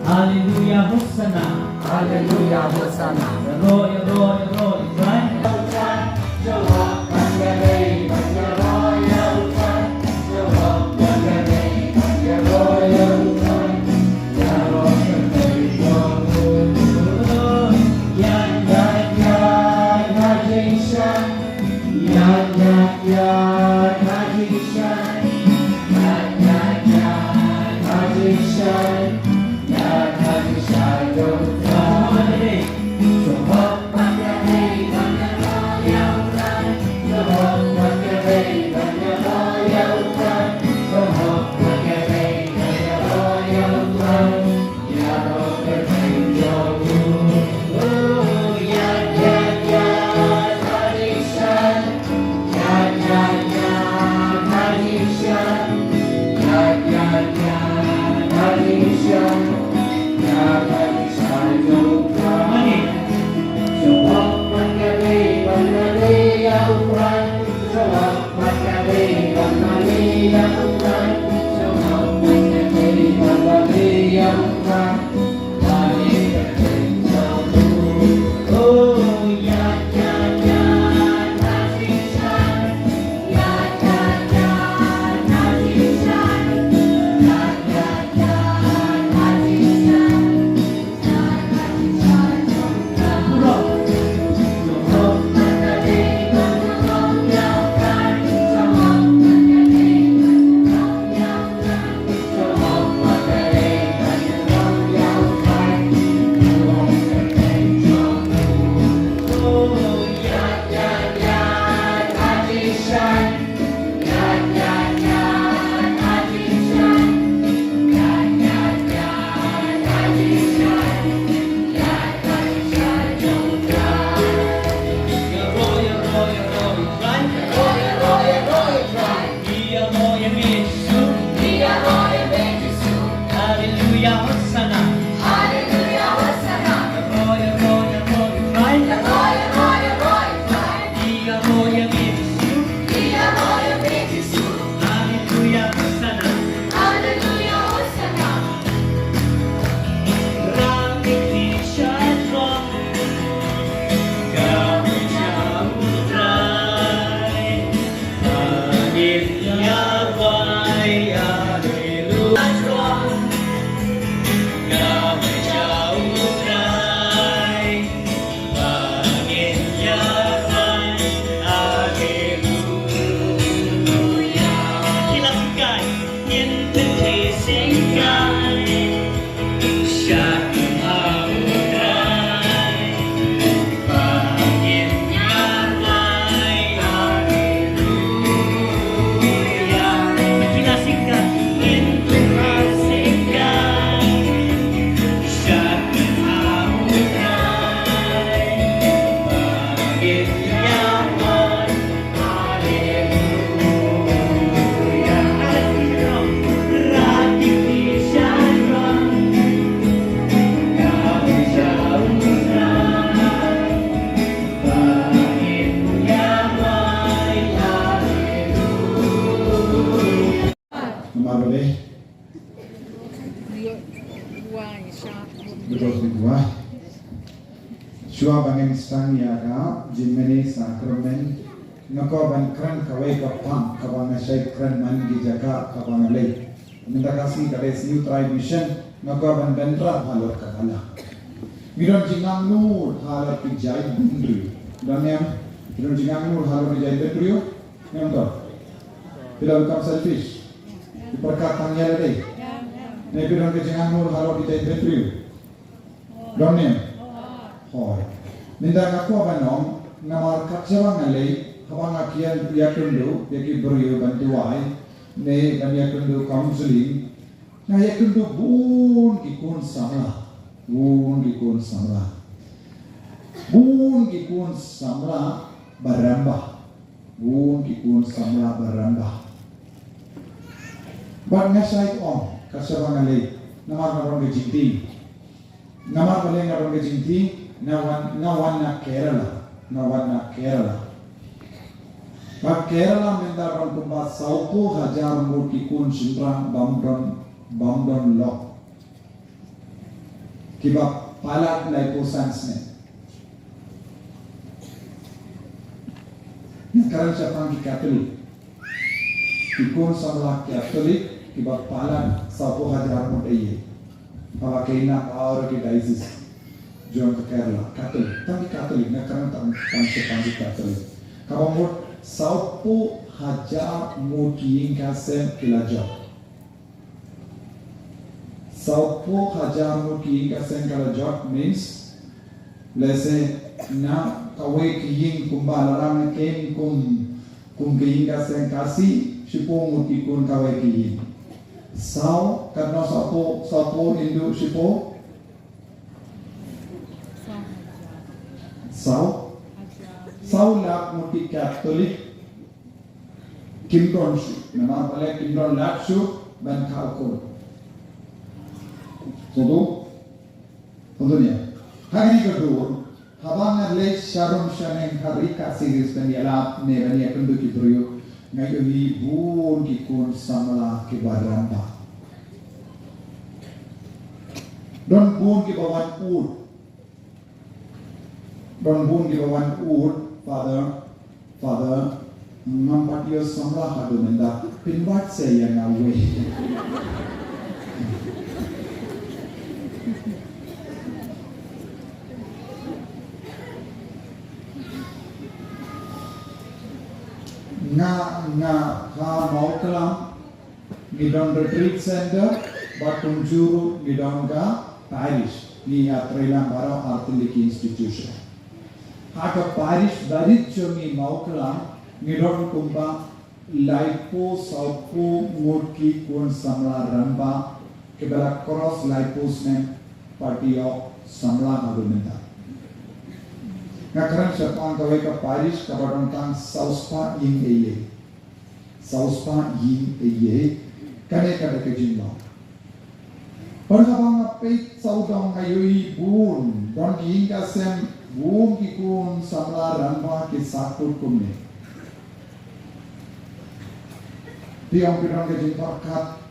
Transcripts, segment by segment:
Hallelujah, Hosanna. Hallelujah, Hosanna. Roy, right? Shua bangin sang yaga jimene sakramen nako ban kran kawai kapam kabanga shay kran man gi jaga kabanga lay minta kasih kade new tribe mission nako ban bentra halor kabala giron jingang nur halor pijai bundri dan yang giron jingang nur halor pijai bundri yang to tidak become selfish diperkatakan ya deh ne giron jingang nur halor pijai bundri dan yang Hoy, minta ngaku apa nom? Namar kacewa ngalai, habang akian yakundu, yaki beriu bantuai, ne dan yakundu counseling, na yakundu bun kikun samla, bun kikun samla barambah, bun kikun samla barambah. Bang ngasai om, kacewa ngalai, namar narong kejinti, namar balai narong kejinti. Nawan na Kerala. But Kerala mendaram kumba saupo hajar murti kun simran bamdon lock. Kiba palat laipo sansne. Sekarang siapa yang Katolik? Ikon samlah Katolik kiba palat saupo hajar murti. Bawa kena power ki diocese John ke Kerala Katolik. Tapi Katolik nak kerana tak siapa yang Katolik. Kalau mur saupo hajar murti ingkasem kilajak. Saupo hajar murti ingkasem kilajak means let's say na kawai kiying kumbalaran kem kum kiying kasem kasi sipo murti kun kawai kiying. Sau karena saupo Hindu sipo sau lak murti Katolik Kimron shu, nama balik Kimron lak shu ban kau. Contohnya, hari kedua, habang ngelak Sharon Shaneng hari kasih sebenarnya nebanya kendu kibrio, ngayu bun kikun samala kibaramba. Don bun kibawan ud, Father, nampak dia samla hadu menda pinbat saya ngawe. Nga mau kelam gidon retreat center batun juru gidon ka parish ni atrelang baro artilliki institution. Haka parish barit jongi mau kelam gidon kumpa laipo saupo murki kun samla ramba kebala cross laipos nem partio samla agumenta. Ngakaran siapa kawai ka parish kabaron kang sauspa ying eye kane kada kejimba. Perhabang apit saudang ayui bun don ying kasem bun kikun samla ramba ki sakut kumne. Piang kejimba kat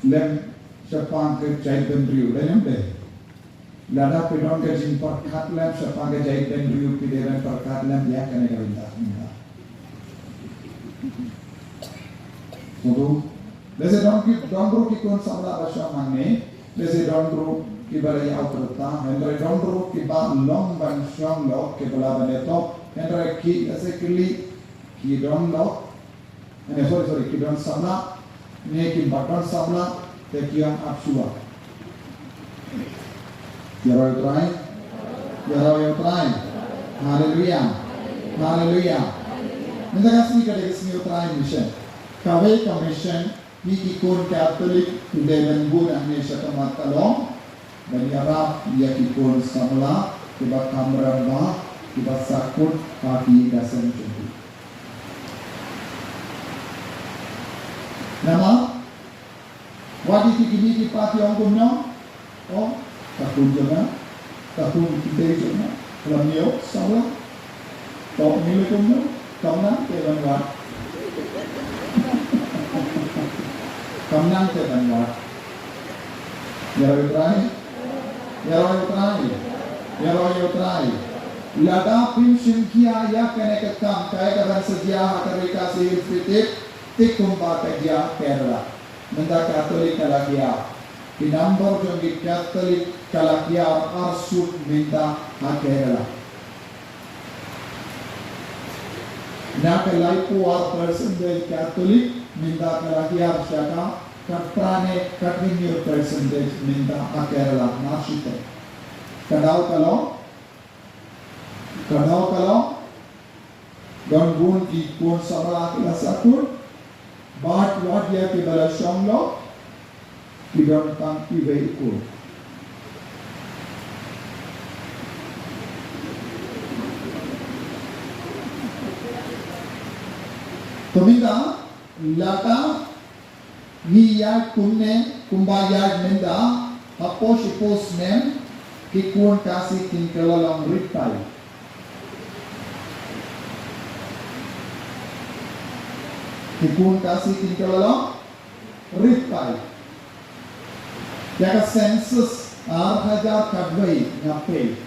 lem siapa ke jai bendriu lem deh. Lada pidon ke jimpat katlam siapa ke jahit dan riuh pideran per katlam dia kena kawinta. Tuh, lese dongru kikun samla basya mangne, lese dongru kibalai autorita, hendrai dongru kibal long ban syong lok kibala baneto, hendrai ki lese kili ki dong lok, sorry ki dong samla, ne ki baton samla, te kiang absua. Ya Roy utrai. Haleluya. Minta kasih kepada kesini utrai mission. Kawai commission ni ikon Katolik kudelan guna ni syatamat kalong dan yarap ia ikon samla kibat kamran ba kibat sakut kaki dasan cuci. Nama wadi kini kipati orang kumno. Oh takun jana, takun kita jana, kalau niok salah, tak milik kumno, kamnang tebanwat, ya utrai, lada pinsin kia ya kene ketam, kaya kawan sedia akan dikasih fitik, tikum bategia Kerala, minta Katolik kalagia. Pinambor jongi Katolik kalakia arsut minta Kerala. Nakalai puar percentage Katolik minta kalakia syaka kaprane katrinyo percentage minta Kerala nasite. Kadau kalau ganggun ikun sama kilasakun bat wadia kibala syonglo Kidon tang ibai ikut. Tomida lata niya kunne kumbaya menda hapo shipos nem kikun kasi kinkelalang ripai. Kikun kasih tinggalalo ripai. Jaka census 8,000 kadway ngape.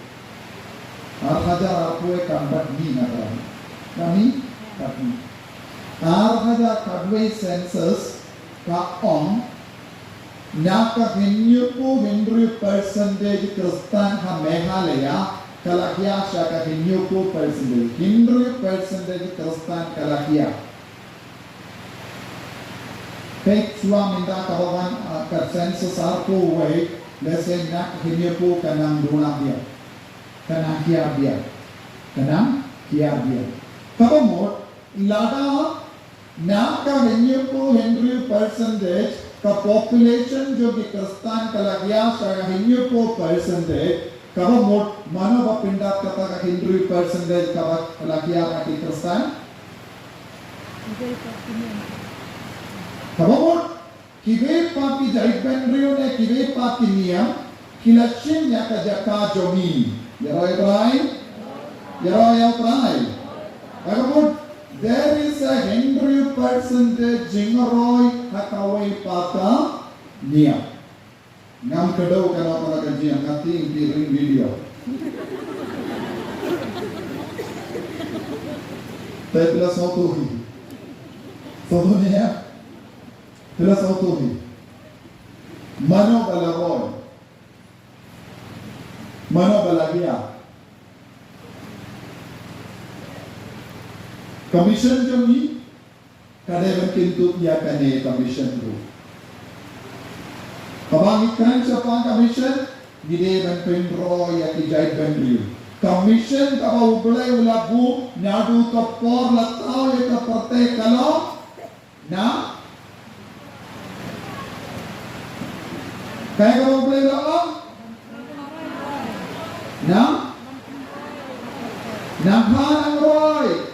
8,000 apue kambat ni nagaran. Kami kami. 8,000 kadway census ka on nyaka hinyupu 100% Kristen ha Meghalaya Kalahia syaka hinyupu persentage 100% Kristen Kalahia. Pek cua minta kawan census arku way lesen nak hinyupu kanang duna dia. Kanang kia dia. Kanang kia dia. Kapamot lada naka hinyupu 100% का population जो कि कृस्तान कलागिया शायद हिंदू को percentage कब मोट मानव पिंडा कता का हिंदू percentage कब कलागिया का कि कृस्तान कब मोट किवे पाकी जाइट बेंड्रियो ने किवे पाकी नियम किलचिन या का जका जोमी यरोय प्राय कब मोट there is a 100% jingaroi hakawai pata niya. Ngam kadaw ka na para kajian kating ring video. Tayo pila sa utuhi. Todo niya. Pila sa utuhi. Mano balaroy. Mano balagya. Commission jami kadang kintu ia kane commission tu. Kabang ikan siapa commission gede ban pendro ya kijai bandriu. Commission kaba ublai ulabu nyadu kapor latau ya kaparte kalau na kaya kaba ublai ulabu na nanghan roy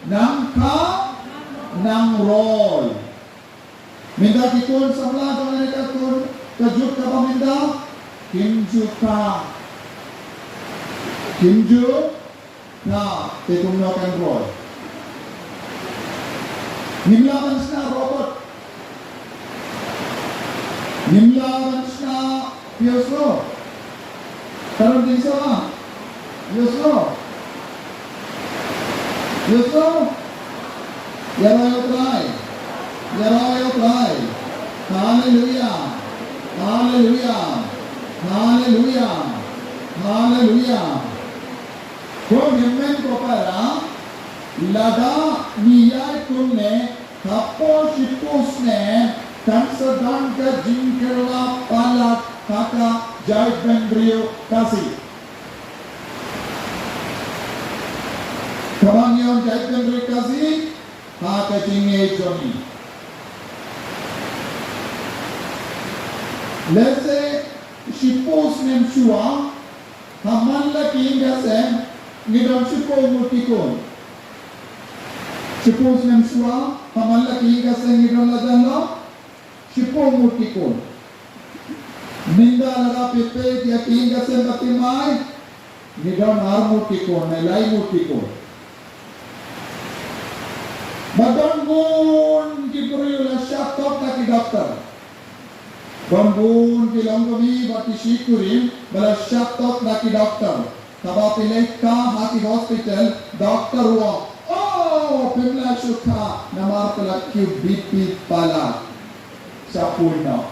nangka nangroy minda kikun sabla dengan mereka kun kejut kaba minda kimju na tekum nokan roy nimla bansna robot nimla bansna piosro karun disa piosro Yusuf, Yarayo cry, hallelujah, hallelujah, hallelujah, hallelujah. Kau yemen ko para lada niya kunne kapo shipus ne kansadan ka jinkerla palat kaka jai bendrio kasi. Kabang yon jai bendrio kasi haka jinge joni. Lese shipus nem shua hamalla kinga sem ngidon shipo mutikon. Shipus nem shua hamalla kinga sem ngidon ladano shipo mutikon. Ninda laga pepe dia kinga sem batimai ngidon armutikon nelai mutikon. Badanggun diberi syakot kaki dokter. Bambun kilonggomi bati syukurin bala syakot kaki dokter. Kaba pileka hati hospital dokter wa. Oh, pimla syuka namar pelaki BP pala. Sapuna.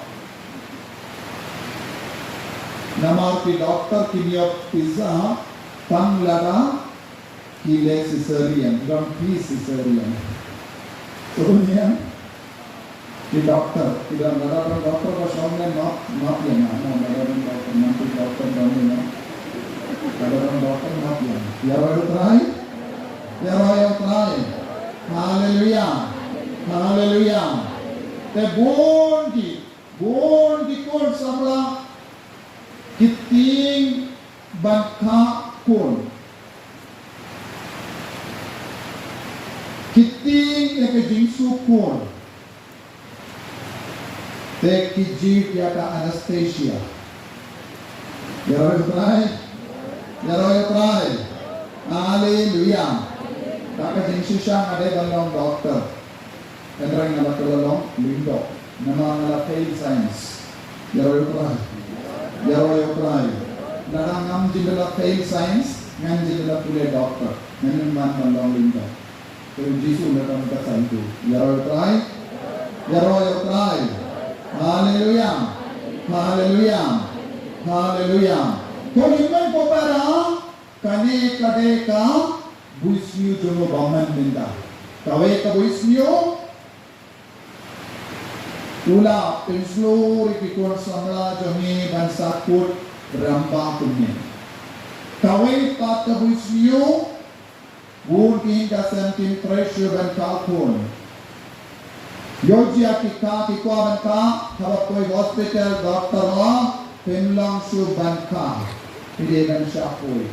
Namar ki dokter kiniok pizza panglara kile cesarean, don't please cesarean. Kemudian di dokter, tidak ada dokter kosongnya not ya mana, ada dokter nanti dokter kami ada dokter not ya. Ya royal try, hallelujah, hallelujah. Te bon di kol samla kiting bangka kol. Kiting yang kejingsu kun, tek kijit ya ka anesthesia. Ya roy try, haleluya. Tak kejingsu syang ada dalam dokter. Enrang ngala kelolong lindo. Nama ngala fail science. Yaro yoprai. Nara ngam jindala fail science. Ngam jindala pule doctor. Ngayon man malong lindo. Pero Jisu ulatang kasal itu. Yaro yoprai. Hallelujah. Hallelujah. Hallelujah. Kau iman ko para kane kade ka buisniu jono baman minda. Kawe ka buisniu ula penslo rikikon samla jami bansa kut ramba kumne. Kawe pat ka buisniu bun kin kasan kin pressure ban kalkon. Yojia kita ban ka habak koi hospital doktor la penlang su ban ka. Pide ban syapoi.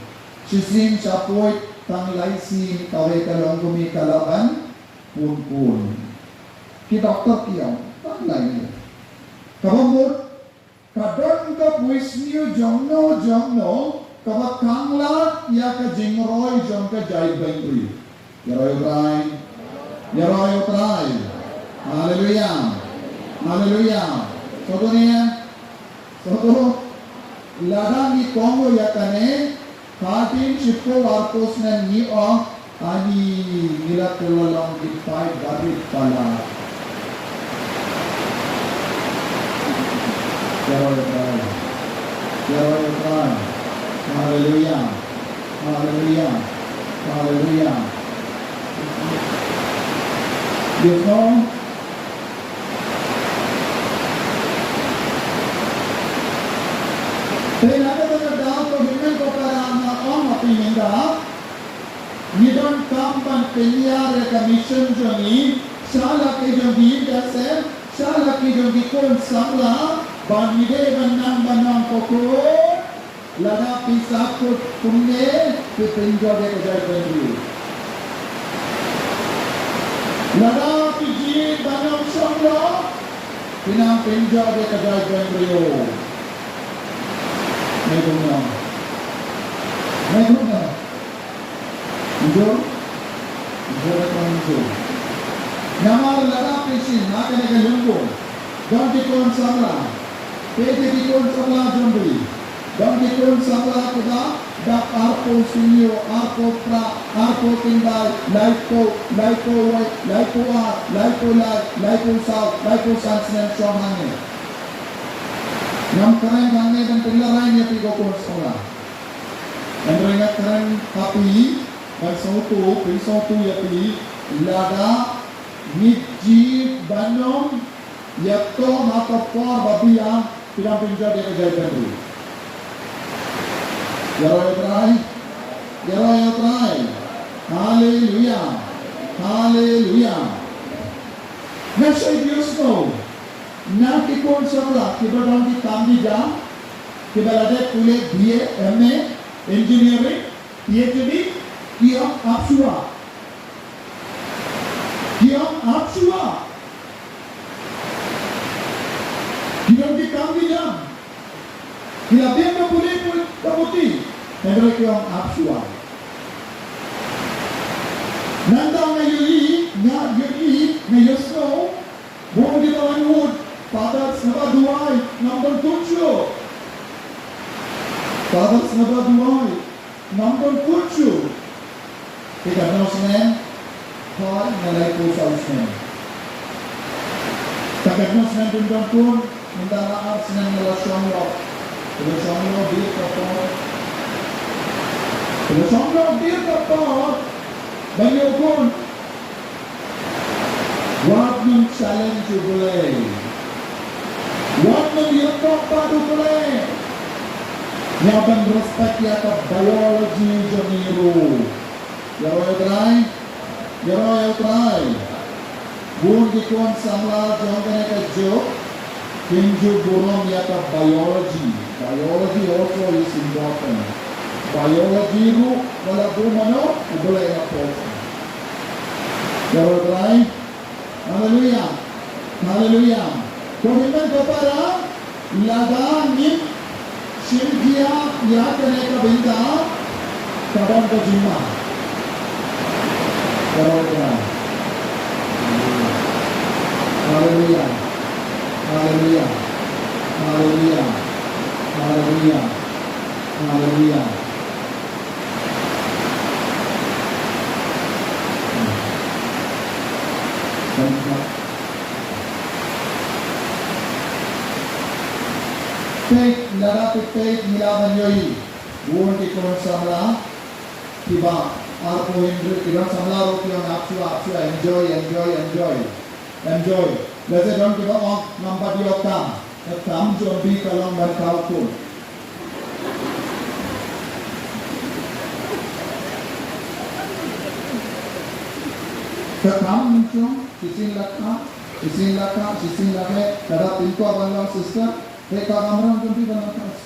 Sisim syapoi tang laisi kawe kalonggumi kalaban pun. Ki doktor kiam tang lain. Kabamut kadang ka buisniu jongno kabak kangla ya ka jingroy jong ka jai bengri. Yaroy utrai. Haleluya. Haleluya. Soto ladang ni kongo ya kane katin shipko warkos na ni o ani nila tulolong di pai barit pala. Yaroy utrai. Haleluya. Haleluya. Haleluya. You know, saya nak dalam komitmen kepada anak pindah. You don't come and penyiar commission joni. Salah ke joni dasar, salah ke joni kon samla. Banide banang koko. Lada pisah kut kumne pinjau de kerja berdua. Lada piji banang samla. Pinang pinjau de kerja berdua. Meguna. Hijau hijau. Nama lada pisi nak kena kelunggu. Dan dikon samla. Peti dikon samla jambri. Dan dikon samla kuda. Dak arpo sinyo, arpo pra, arpo tinggal, laipo white, laipo ar, laipo light, laipo south, laipo sunset shohane. Nam keren kami dan pelaran yang pergi ke sekolah. Dan mereka keren tapi dan satu yang pergi lada niji banom yato atau por babia tidak pinjau dia kerja baru. Yaroy try. Hallelujah. Hallelujah. Next Dios no. Na kikon samla kiba dong di tambi jam kiba lade kule BA MA engineering PhD kiam apsua kiba di tambi jam kila biang kule kabuti negara kiam apsua nanda ngayui na yosno buong di lawan wood Fathers never do I. Number 7. Fathers never do I. Number 7. Kita nosnen, kau nilai kusausen. Kita nosnen tundang pun, mentara arsnen nelasan lo dia kapal. Nelasan lo dia kapal. Bagi pun, what will challenge you boleh? What will you talk about today? Nyaban respect ya ke biology jeniru. Yaroy try. Bun dikon samla jongkane ke jo. Kinju burung ya ke biology. Biology also is important. Biology ru wala bumano boleh apa? Yaroy try. Hallelujah. Hallelujah. Komitmen kepada ladanin Syirgia ya kena kabinta kadang kejima. Kalau Hallelujah. Hallelujah. Hallelujah. Hallelujah. Hallelujah. Take ladap take milaban yoi. Buon ki kon samla tiba arpo indru kiran samla ro ki on apsu enjoy. Let's don't give up number di okam. Tam jo bi kalong ban kau kun. Kam muncul sisin laka ladap pintu abang sister. Mereka ramai orang di dalam kelas.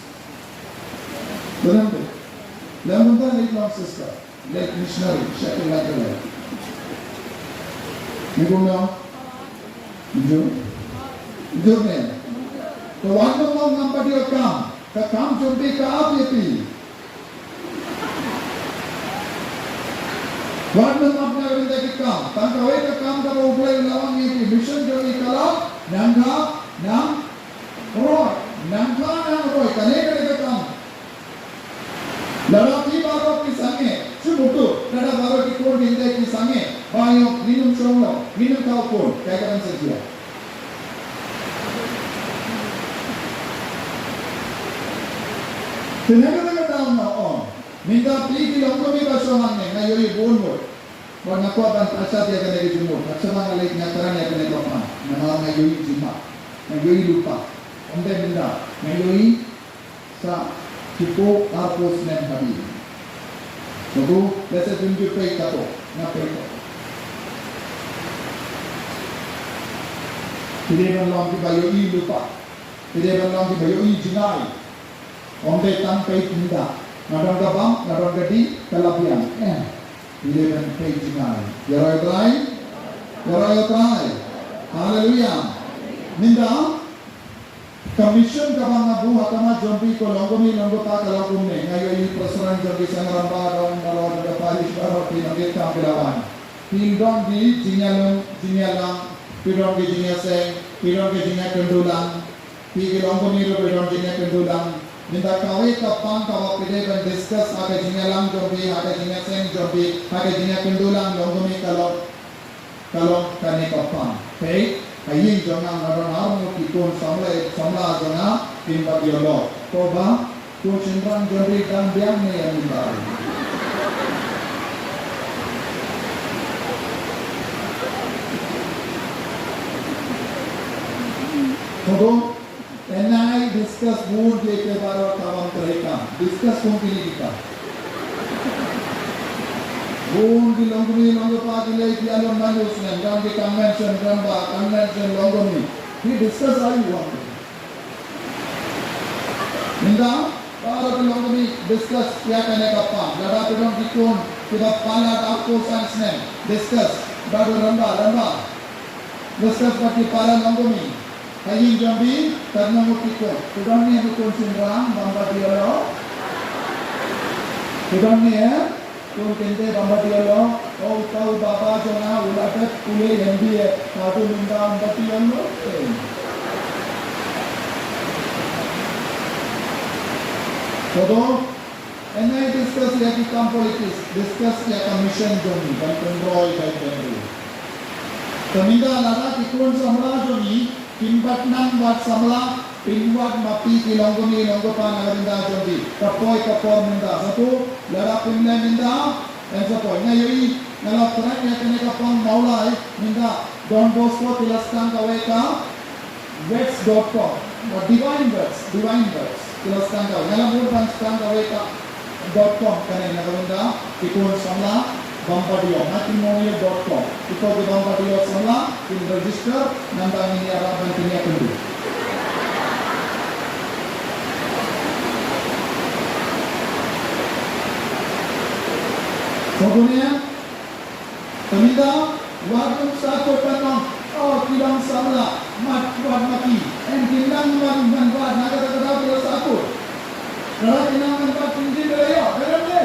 Benar tak? Dalam bentuk late long sister, late missionary, shaking like a lake. Minggu Jom ni. तो वांडो मंग नंबर दियो काम जोड़ी का आप ये पी वांडो मंग ना वरिंदा की काम तंग वे का काम करो उबले लवांग ये पी मिशन जोड़ी कला नंगा नाम रोय कने का काम लड़ा की बारों की संगे चुमुटू लड़ा बारों की कोड इंदे की संगे बायों नीनुम चोंगो नीनुम काउ कोड क्या करन से किया Tenaga dalam on. Minta pilih longgo mi basohan ne na yoi bonmo. Wa na ko ban asat ya kene jumur. Aksama ngale nyataran ya kene kapan. Nama na yoi jima. Na yoi lupa. Onde minda. Na yoi sa tipo arpos nem habi. Jadi lese tunjuk pe kato. Na pe ko. Tidak berlalu di bayoi lupa. Tidak berlalu di bayoi jinai. Onde tanpai tinda, nadang kabam, nadang gadi, kalapian. Ile ben pay jinai. Yarai try. Hallelujah. Ninda commission kabang abu hatama jombi ko longomi longota kalakumne. Ngayon yung prasaran jombi sa ngaramba daw nalawad na palish baro pinagit ka pilawan. Pindong di jinyalang, pindong di jinyaseng, pindong di jinyakendulang, pigi longomi ro pindong jinyakendulang. Minta kawai kapang kawa pide ban discuss aga jingalang jombi aga jingaseng jombi aga jingakendulang longomi kalau kane kapang okay ayin jongang naron armo kitun samla jona timba diolo toba ko chindrang jombi dan biang ne yang minta Todo Enai discuss mood ke baru kawan mereka. Discuss kongkili kita. Mood di longgomi pagi lagi alam manus nen. Kami convention longgomi. He discuss ayu orang. Minda baru di longgomi discuss ya kene kapa. Lada pedang dikon kita pala dapko sans nen. Discuss baru ramba. Discuss bagi pala longgomi. Ayin jambi karena mutiko. Tudang ni aku konsentrang bamba dialo. Tudang ni tu kente bamba dialo. Oh tahu bapa jona ulatet kule MBA. Kadu minda bamba dialo. Todo enai discuss ya kita politis. Discuss ya commission joni. Dan kontrol dan kontrol. Keminda lada tikun samla joni. Pinbatnang buat samla, pinbuat mapi kilonggomi longgopan nagarinda jombi. Kapor minda. Satu, lara pinle minda. Dan satu, ngayon ngalap terang ya kene kapang maulai minda. Don Bosco tilaskan kaweka vets.com. Divine words. Tilaskan kaw. Ngalamur banskan kaweka.com kene nagarinda. Ikun samla. Bambadio, matrimonial.com. Ito di Bambadio samla, register, nandang ini araban kini akan dulu. Kemudian, peminta, waktu satu penang, kilang samla, mati, kilang buat naga satu. Kalau kilang tinggi beliau, berende.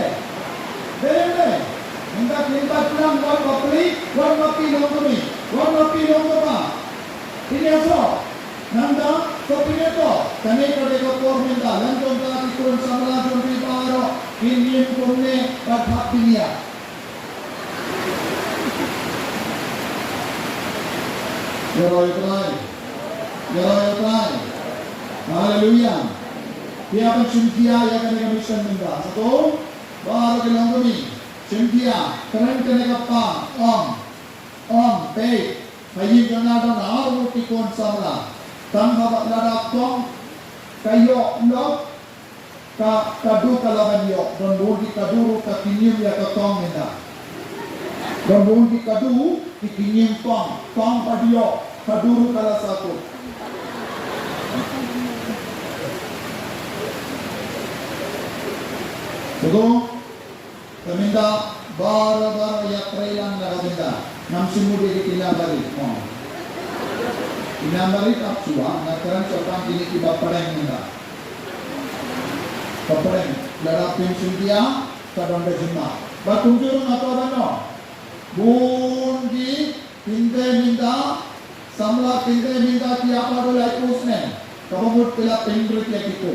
Minta kilang buat mapi longgomi, buat mapi longgopa. Pinyaso. Nanda Kopinyeto. Kani kadeko korminda. Lantong kaki kurun samalajon ribaro. Kinyin kumne paghapinya. Yeroy try. Hallelujah. Dia akan Cynthia yang kena mission minda. Satu, baru kelang kami. Cynthia, keren kena kapa, om, pay. Hayi kena ada naru tikon samla. Tang habak lada tong, kayo ndok, kadu kalaban yo. Don bundi kaduru kakinyum ya katong minda. Don bundi kadu kikinyum tong padio, kaduru kala satu. Betul? Keminda bara yatrailan nagaminda. Namsimu diri kinabari. Kinabari kapsua nakaran sotang ini kiba pareng minda. Papareng ladapin Cynthia kadonda jima. Batung jurung atau dano. Bungi pinte minda samla pinte minda tiapa dolai pusnen. Kabamut pila pindrit ya gitu.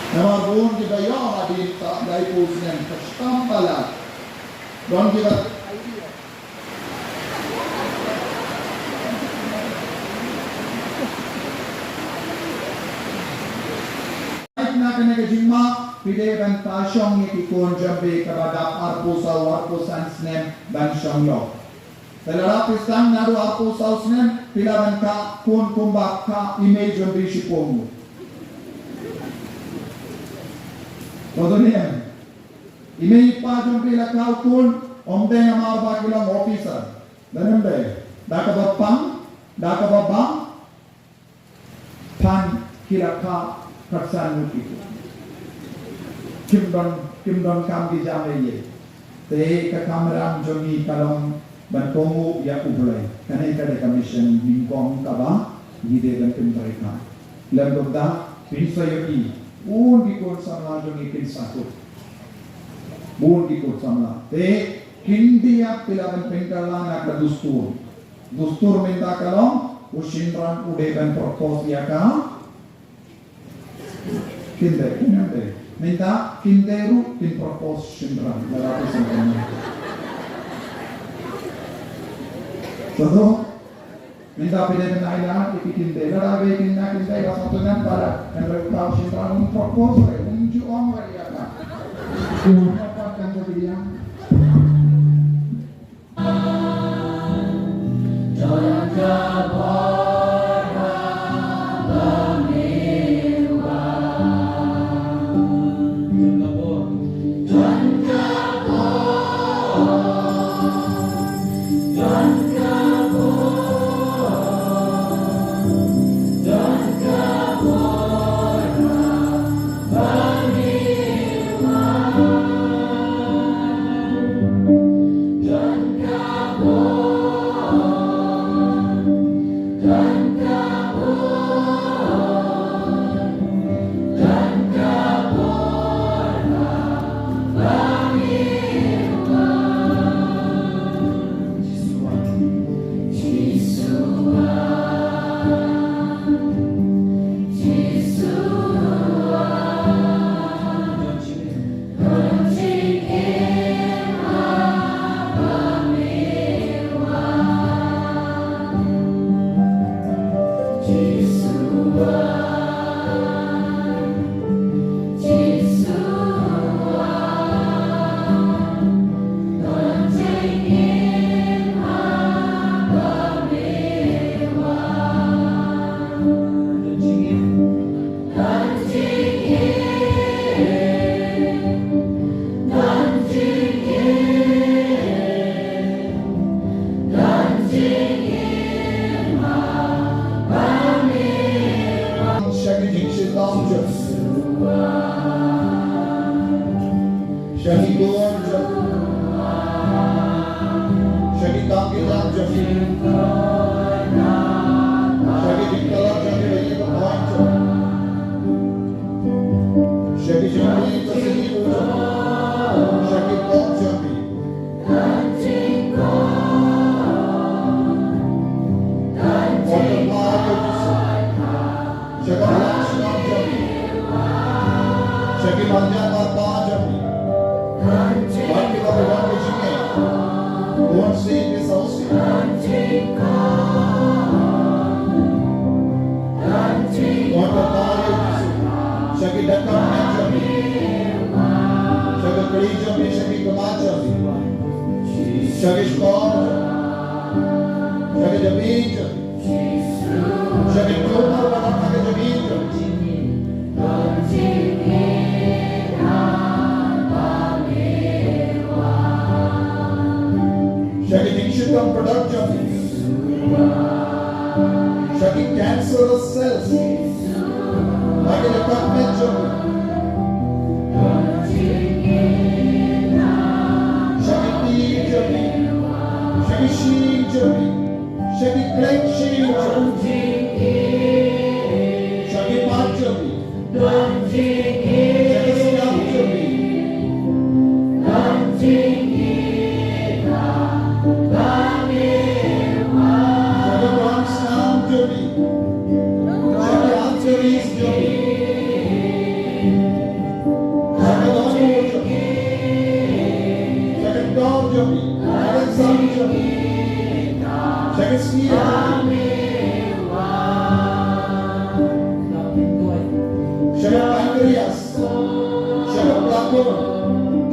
Nama bun kita yang adi tak dari pusing kestam pala. Don kita nak kena kejima pilih dan pasang ni kikon jambe kepada arpusan snem dan syanglo. Telah pisang naru arpusan snem pilih dan ka kun kumbak ka image jambe sipomu. Contohnya, ini pajang pila kau pun omde nama apa bilang officer, dan omde, dah kabapang, pan kira ka kersan itu. Kimdon kam di jamai ye, te ke kamera jongi kalong bantongu ya ubulai, karena itu ada commission bingkong kaba, gide dan mereka. Lalu dah pinsayoki. Bun dikut sama jongi kin satu. Bun dikut sama. Te kindia pilaban pengkalan nak dustur. Dustur minta kalong usindran ude dan propos ya ka. Kinde. Minta kinderu kin propos sindran. Berapa sindran? Contoh. Minta pilih menailah ikitin dela rabe kinna kinta bahasa tunan para yang berutau sindran propos unjuk om variaka. Apa kan dia? Jangan kabar. Jobi, Shaki Kumar Jobi, Shaki Shkor, Shaki Jobi Jobi, Shaki Kumar Shaki Jobi Jobi. Shaki Dikshikam product Jobi, Shaki cancerous cells, Shaki Lekatmet Jobi. Shaki Sheen Jobi, Shaki Craig Sheen Jobi, Shaki Mat Jobi, Shaki Stam Jobi, Shaki Ram Stam Jobi, Shaki Antaris Jobi, Shaki Donu Jobi, Shaki Dor Jobi, Shaki Sam Jobi. Shaki Sneer Jobi, Shaki Pancreas, Shaki Plakon,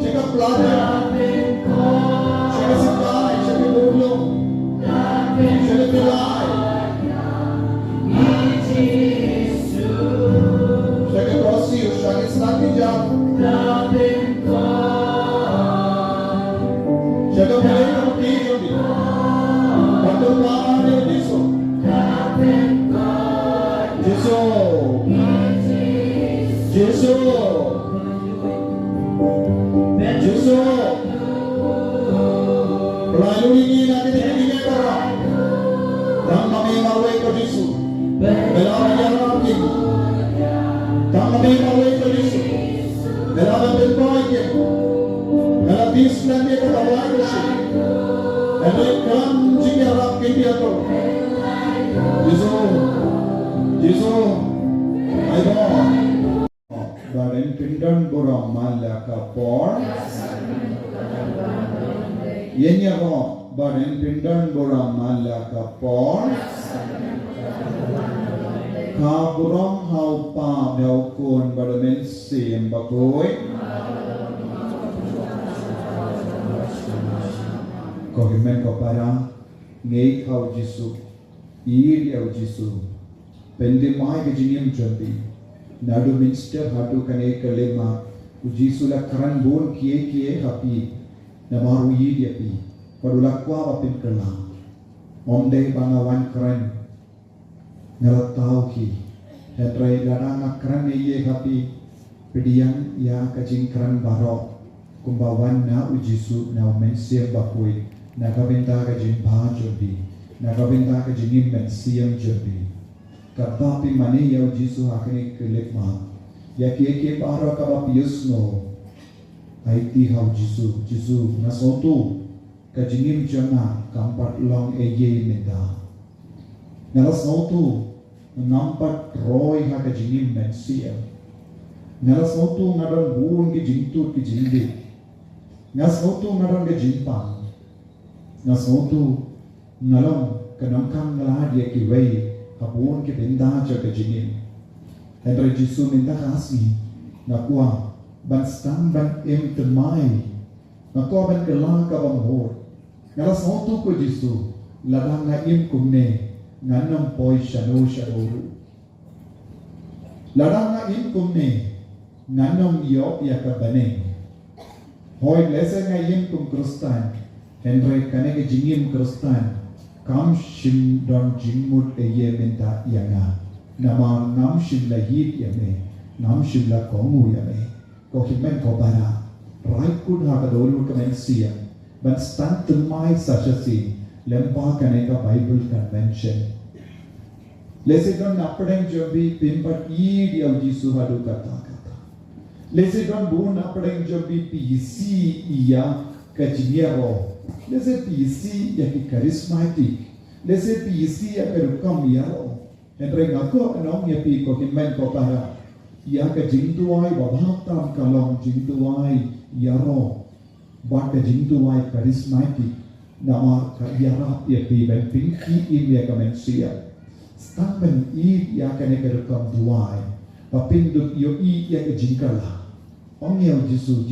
Shaki Bladder, Shaki Sikai, Shaki Bulung, Shaki Bilai, Shaki Kosiu, Shaki Snaki Jam, Shaki Malay Muti Jobi, Bantu Mani Jisu, Jisu, Jisu, Jisu, Lalu ini nanti ini kara, Ramai mawe ko Jisu, Belawan yang rapi, Ramai mawe ko Jisu, Belawan berbaik, Belawan Islam yang terbaik sih. Kan jika rakyat dia tu, Jisu, ayo, badan pindan borong malaka por, yenya ko badan pindan borong malaka por, kaburong haupa daukun badamen sim bakoy. Kohimen ko para ngay kau Jisu, iriau Jisu, pendemai kejinim jambi, nadu minster hadu kane kelema, Jisu la keran bon kie hapi, namaru iri api, padula kwa apin kelang, omde bangawan keran, ngalatau ki, hetrai darang keran iye hapi, pediang ya kajing keran barok, kumbawan na Jisu na mensiam bakui. Nakabenta ka jimpa jobi, nakabenta ka jingim siyang jobi. Kapapi mani yaw Jisu hakini kelikma, ya kieke para kapapius no, aiti haw Jisu nasotu ka jingim jana kampat long eye menda. Nalas notu nampat roy ha ka jingim siyang. Nalas notu ngadon buong ki jingtut ki jingdi. Nalas notu ngadon ka jimpang. Nasotu ngalong kanongkang ngaladia ki wei habun ki benda jaga jingin. Henry Jisu minta kasih nakua ban stam ban temai nakua ban kelang ka bamhor. Nasotu ko Jisu ladang na kumne nganong poi shanoru. Ladang na kumne nganong yo ya ka baneng. Hoy lesa nga kum Kristen. Henry kaneke jingim Kristen kam shim don jingmut eye minta yanga nama nam shim la hit yame nam shim la kongu yame ko himen ko bara right kud ha ka dolu kamen sia ban stand tumai sachasi lempa kaneka Bible convention lese don napadeng jobi pimpat id yaw Jisu hadu kata lese don bun napadeng jobi PC iya kajiniero lese PC ya ki charismatic lese PC ya perukam yaro entre ngako anong ya pi ko kinmen ko para ya ka jingtuai babhatam kalong jingtuai yaro ba ka jingtuai charismatic nama ka yara ya pi ben pinki im ya ka mensia stampen I ya ka ne perukam duai papinduk yo I ya ka jingkala ong ya Jisu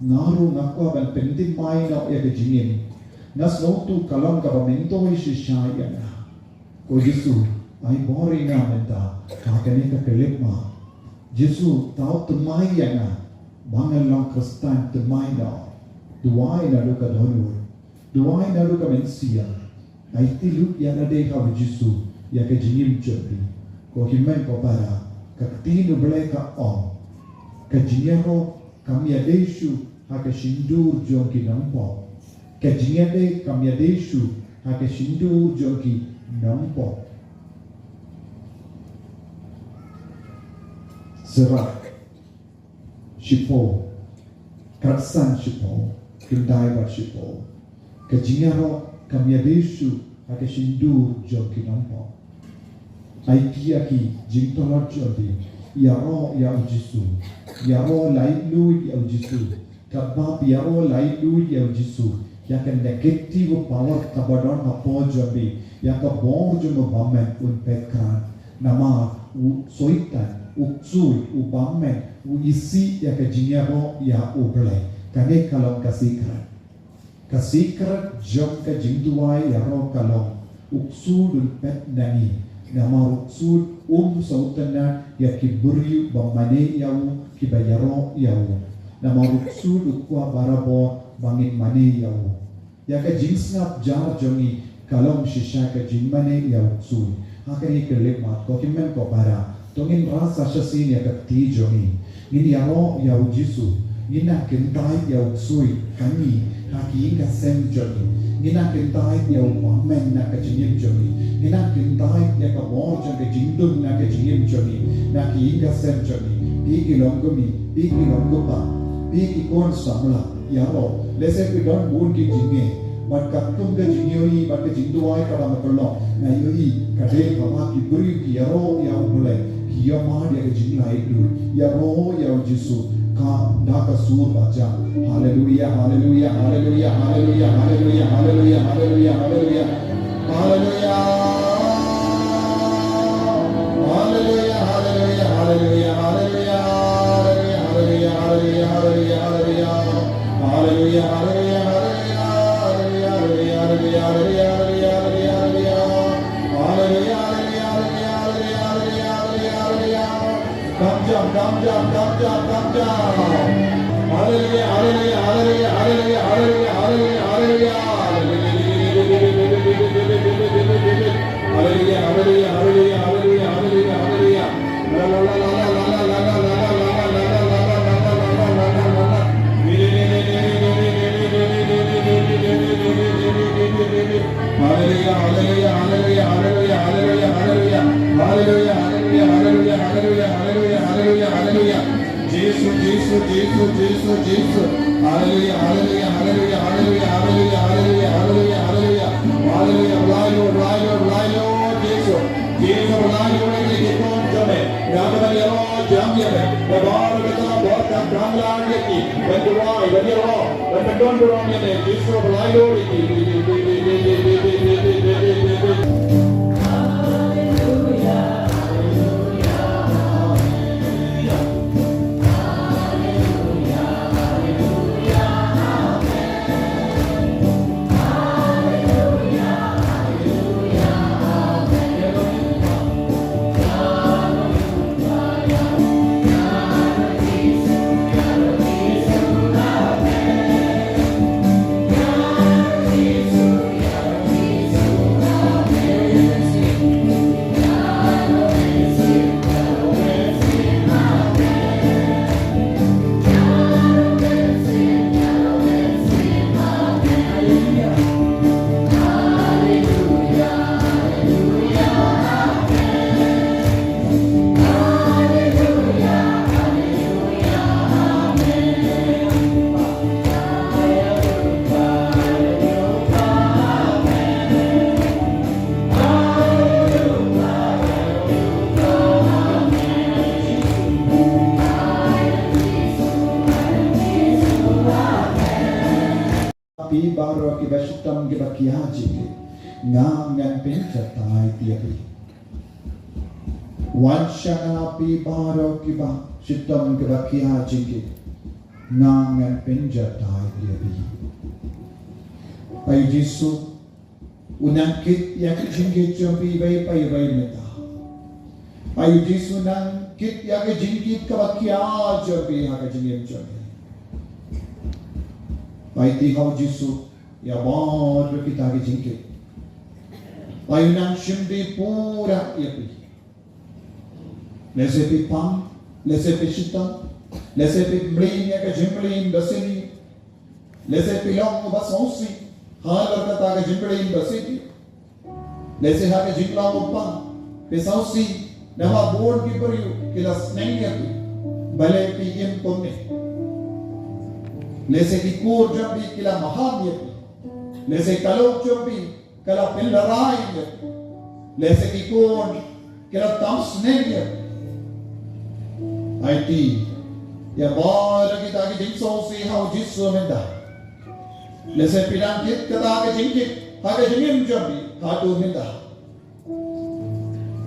ngaru ngakwa ban penting mai na ya ke jingin nas no tu kalam ka ba mento hi shisha ya na ko Yesu ai bori na menta ka kene ka kelip ma Yesu tau tu mai ya na bangal lang Kristan tu mai na duai na lu ka dhonu duai na lu ka mensia ai ti lu ya na de ka Yesu ya ke jingin chopi ko himen ko para ka tinu ble ka on ka jingero kami adeshu hake shindur jonki nampo ke jingede kami adeshu hake shindur jonki nampo serak shipo kratsan shipo kindai bat shipo ke jingero kami adeshu hake shindur jonki nampo aikia ki jingtolot jonki yaro ya ujisu yaro lai lui ya ujisu kabab yaro lai lui ya ujisu yang negative power kabadon apo jabi yang kabor jumo bamen un pekran nama u soitan uksui u bamen u isi ya kejinyaro ya uble kane kalong kasikran jom ka jingduai yaro kalong uksu dun pet nani nama uksud sautana ya kiburiu bamane yau kibayaro yau nama uksud ukwa barabo bangin mane yau ya ka jingsnap jar jongi kalom shisha ka jingmane yau uksud hakani kelip mat ko kimen ko bara tongin rasa shasin ya ka ti jongi ini yaro yau jisu ina kentai yau uksud kani haki ka sem jongi ina kentai yau mamen na ka jingim jongi ina kintai ya ka bor jang ke jingdung na ke jingim joni na ki inga sem joni pi ki longopa pi ki kon samla ya ro lese ki don bun ki jinge bat ka tum ke jingyoi bat ke jingduai ka ma kollo na yoi ka de ba ki buri ki ya ro ya ubule ki ya ma dia ke jinglai du ya ro ya jisu ka da ka sur baca haleluya haleluya haleluya haleluya haleluya haleluya haleluya haleluya haleluya pi baro ki bashitam ki bakiaji ngam ngan pinchatai tiapi wanshana pi baro ki bashitam ki bakiaji ngang penjatai dia bi. Pai Yesu unang kit yang jinggit jambi bai meta. Pai Yesu nang kit yang jinggit kawakia jambi haga jinggit jambi. Pai tihau Yesu ya bod kita ke jinggit. Pai nang shimdi pura ya bi. Lese pi pam, lese pi shita, lese pi mlin ya ke jimblin basini, lese pi long basonsi. Halar kata ke jimblin basini, lese ha ke jinglang upang, pesausi, nama board ki periu, kilas nengya pi, bale pi im pomne, lese ki kur jambi kila maham ya pi, lese kalok jambi kala pillarai ya pi, lese ki kur kila tams nengya. IT ya bar kita ki jingso si hau jisu menda lese pidang kit kata ke jingkit ha ke jingim jambi ha tu menda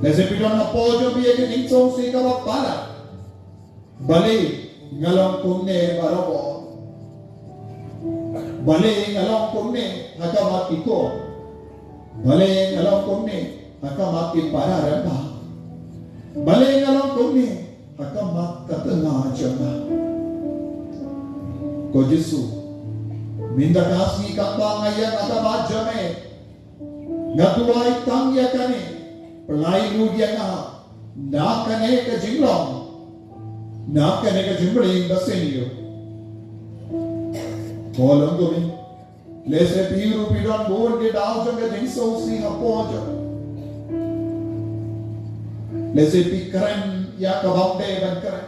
lese pidang apo jambi ke jingso si ka pala bale ngalong kunne barobo bale ngalong kunne ha ka matiko bale ngalong kunne ha ka matin para ramba bale ngalong kunne Akamak katengah jemaah. Ko Yesu minta kasih kambang ayat akamak jemaah. Ngatuai tang ya kane pelai lu dia nak kane ke jinglong nak kane ke jimbling basenio. Kolong tu ni lese piru pidon bor ke dau jeng ke jingso si hapo jeng lese pikran ya kabamde ban karen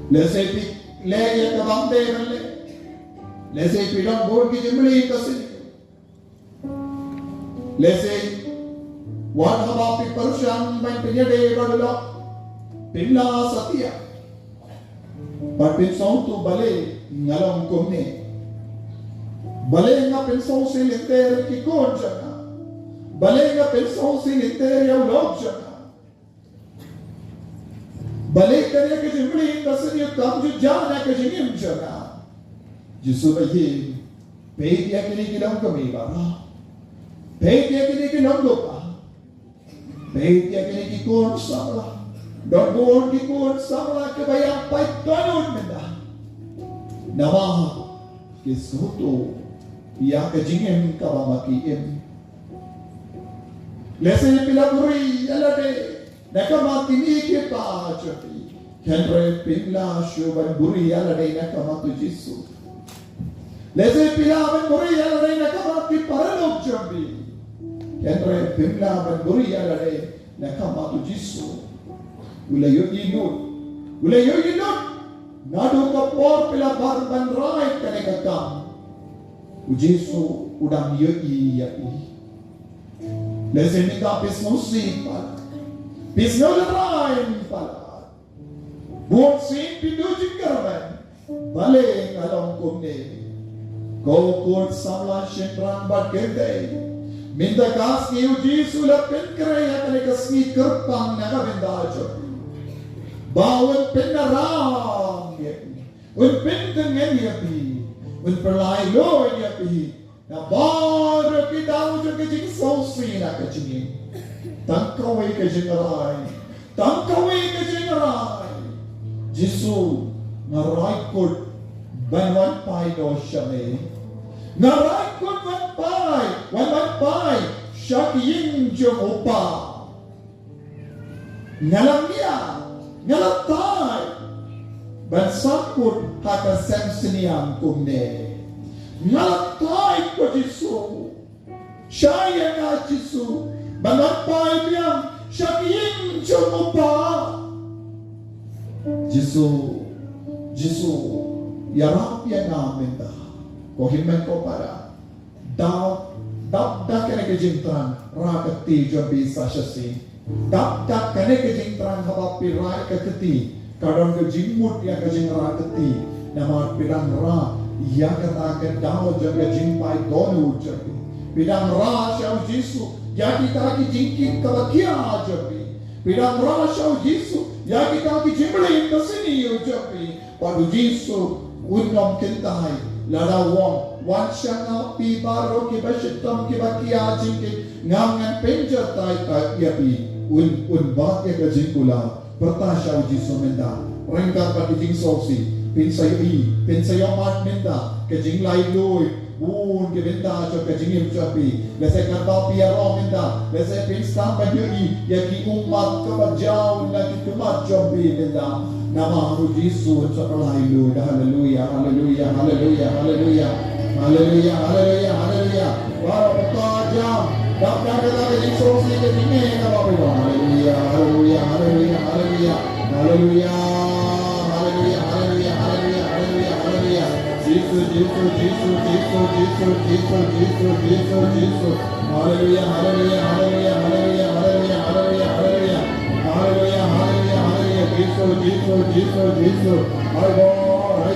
lese pi le ya kabamde ban le lese pi don bor ki jimli kasin lese wan haba pi parshan ban pinyade badlo pilla satya par pin sautu bale ngalom komne bale nga pin sau se liter ki konja bale nga pin sau se liter ya ulobja balik kerja ke jembeli kasih kam ju jana ke jengim jana Yesu bayi pay dia kini kilang kami bara pay dia kini kilang dopa pay dia kini kikon samla dogon kikon samla ke bayang pai tanun menda nama kisuto ya ke jengim kabamaki em lesen pilaguri alade nakamati ni kita jadi kenre pingla shuban buri ala dei nakamatu Yesu leze pila ban buri ala dei nakamati paralok jambi kenre pingla ban buri ala dei nakamatu Yesu ulayo inut nadu kapor pila bar ban rai kane kakam Yesu udang yo iya leze ni kapis musik Bismillah rahim pala. Buat sin piduji karman. Bale ngalong kumne. Kau kod samla shindran bat gende. Minta kas ki uji sula pen keraya kane kasmi kerpang naga bendajo. Bawan pen naram yapi. Un pen dengan yapi. Un perlai lo yapi. Na baru kita uji kejing sausi na kejingin. Tangkawai ke jengarai Yesu ngarai kod banwan pai do shame ngarai kod wan pai shakin jom opa ngalamia ngalatai ban sakut haka samsiniam kumne ngalatai kod Yesu shaya na Yesu Banapay niya shakin chomopa Yesu yarap ya namin da ko himen ko para daw kene ke jintran rakati jabi sashasi daw kene ke jintran habapi rai kakati kadang ke jingmut ya ke jingrakati nama pirang ra ya kata ke daw jaga jingpai donu jabi pirang ra syau Yesu ya kita ki jingkit kabakia jabi pidang rasha Yesu ya kita ki jimblin kasini jabi padu Yesu Unnom kintai lara wong wan shanga pi baro ki bashitam ki bakia jingki ngam ngan penja tai tai ya pi un ba ke ka jingkula pertasha uji somenda rengka pa jing sosi pensayo mat menda ke jing lai lui un ke benda cho ke jing im chapi lese karba pi ro menda lese pensta pa yui ya ki umat ka bajau na ki tumat chapi menda nama Yesus terlailu haleluya haleluya haleluya haleluya haleluya haleluya haleluya waro petaja dapat kata Yesus ini dingin apa haleluya haleluya haleluya haleluya haleluya haleluya haleluya haleluya haleluya haleluya Yesus Yesus Yesus Yesus Yesus Yesus Yesus Yesus Yesus haleluya haleluya haleluya haleluya haleluya haleluya haleluya haleluya haleluya Jesus, Jesus, Jesus, Jesus. I born,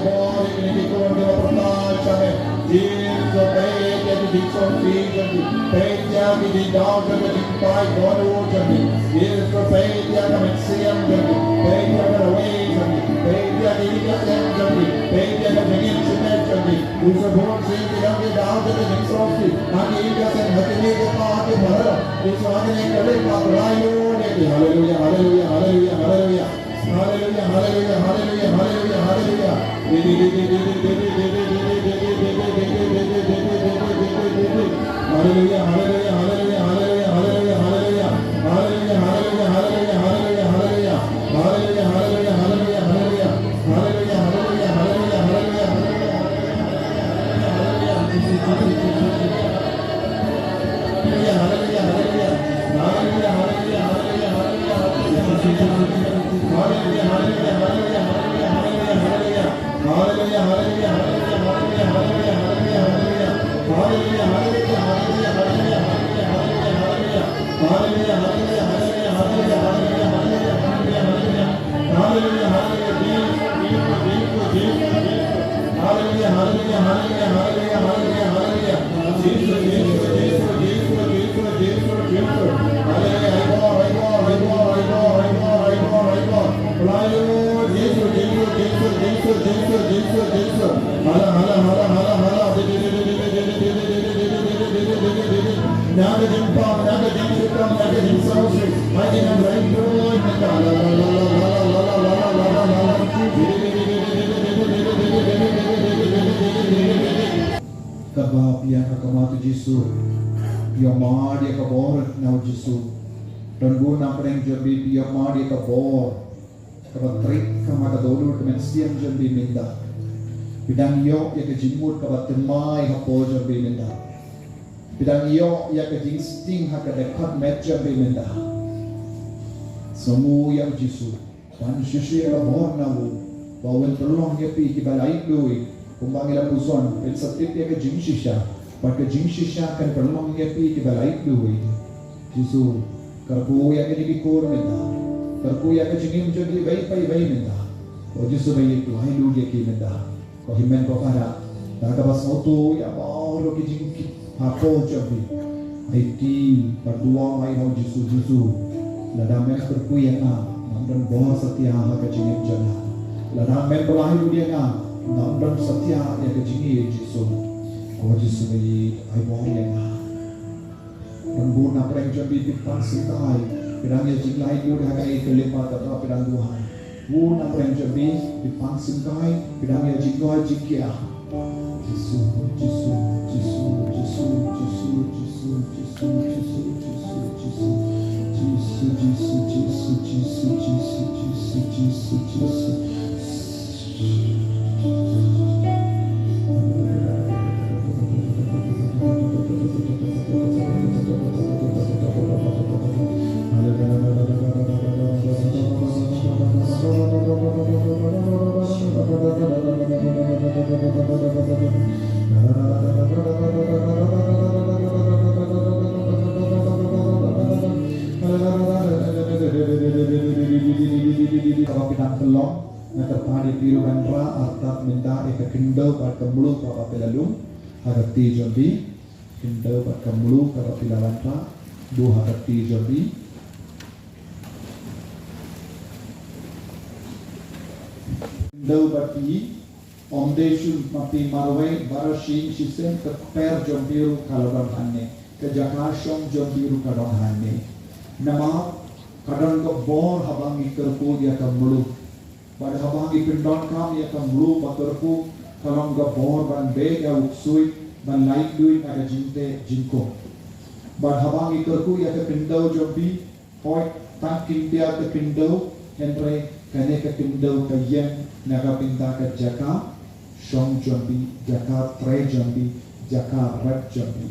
ini kau dia pertanyaan. Jesus, pay jadi Jesus, Jesus, pay jadi di dalam jadi pai kono jadi. Jesus, pay dia kami siam jadi, pay dia away jadi, pay dia di dalam jadi, pay dia jadi semen jadi. Usaha born sih dia di dalam jadi Jesus. Nanti dia sen hati ni kita hati baru. Jesus hati ni kalau kita layu ni. Hallelujah, hallelujah, hallelujah, hallelujah. Hallelujah, hallelujah, hallelujah, hallelujah, hallelujah. Hallelujah, hallelujah, hallelujah, hallelujah, hallelujah, hallelujah. Hallelujah, hallelujah, hallelujah, hallelujah, hallelujah. Hallelujah, hallelujah, hallelujah, hallelujah. Hallelujah, hallelujah, hallelujah, hallelujah, hallelujah. Hallelujah, hallelujah. Hallelujah, hallelujah, hallelujah, hallelujah. Hallelujah, hallelujah, hallelujah, hallelujah, hallelujah, hallelujah, hallelujah, hallelujah, hallelujah, hallelujah, hallelujah, hallelujah, hallelujah, hallelujah, hallelujah, Kabab yang akamatu Jisu, yang dia kabor nau Jisu, dan guna pereng jambi yang dia kabor, kabatrik kamada dulu kemen siang jambi minda, bidang yo yang kejimut kabat temai hapo jambi minda, bidang yo yang kejingsting hakadekat met jambi minda, semua yang Jisu, dan Jisu yang kabor nau, bawen terlong yepi kibalai lui. Kumbangilah puzuan, pensatip dia ke jingshisha, pada jingshisha kan perlong dia pi di balai dulu. Jisu, kerbu yang ini dikur minta, kerbu yang kejingim jadi baik minta. Oh Jisu baik itu, hai dulu dia ki minta. Kau himen kau kada, tak ada pas moto ya baru kejingkit, apa jadi. Hai ti berdua hai mau Jisu, ladamen kerbu yang namdan bawah setia kejingim jana, ladamen berlahir dulu dia namdan setia yang kejingi Jisu. Kau Jisu baik, hai mau yang dan guna pereng jambi pipan sitai, pedangnya jinglai dulu hakai kelima tetap pedang Tuhan. Guna pereng jambi pipan sitai, pedangnya jinglai jikia. Jisu, Jisu, Jisu, Jisu, Jisu, Jisu, Jisu, Jisu, Jisu, Jisu, Jisu, Jisu, Jisu, Jisu, Jisu, Jisu, Jisu. Kemulu para pelalum harati jambi kindau pat kemulu para pilalanta do harati jambi kindau bati Om Desu mapi marway barashing sisen ke per jombiru kalodon hanne ke jakashong jombiru kalodon hanne nama kadang ke bor habangi kerku dia kamulu pada habangi pindon kam ya kamulu baterku kalong ke bor ban bega uksui ban laik duit ada jinte jinko pada habangi kerku ya ke pindau jombi hoi tangking dia ke pindau henry kane ke pindau ke yen naga pinta ke jaka Shong jambi, jaka tre jambi, jaka red jambi.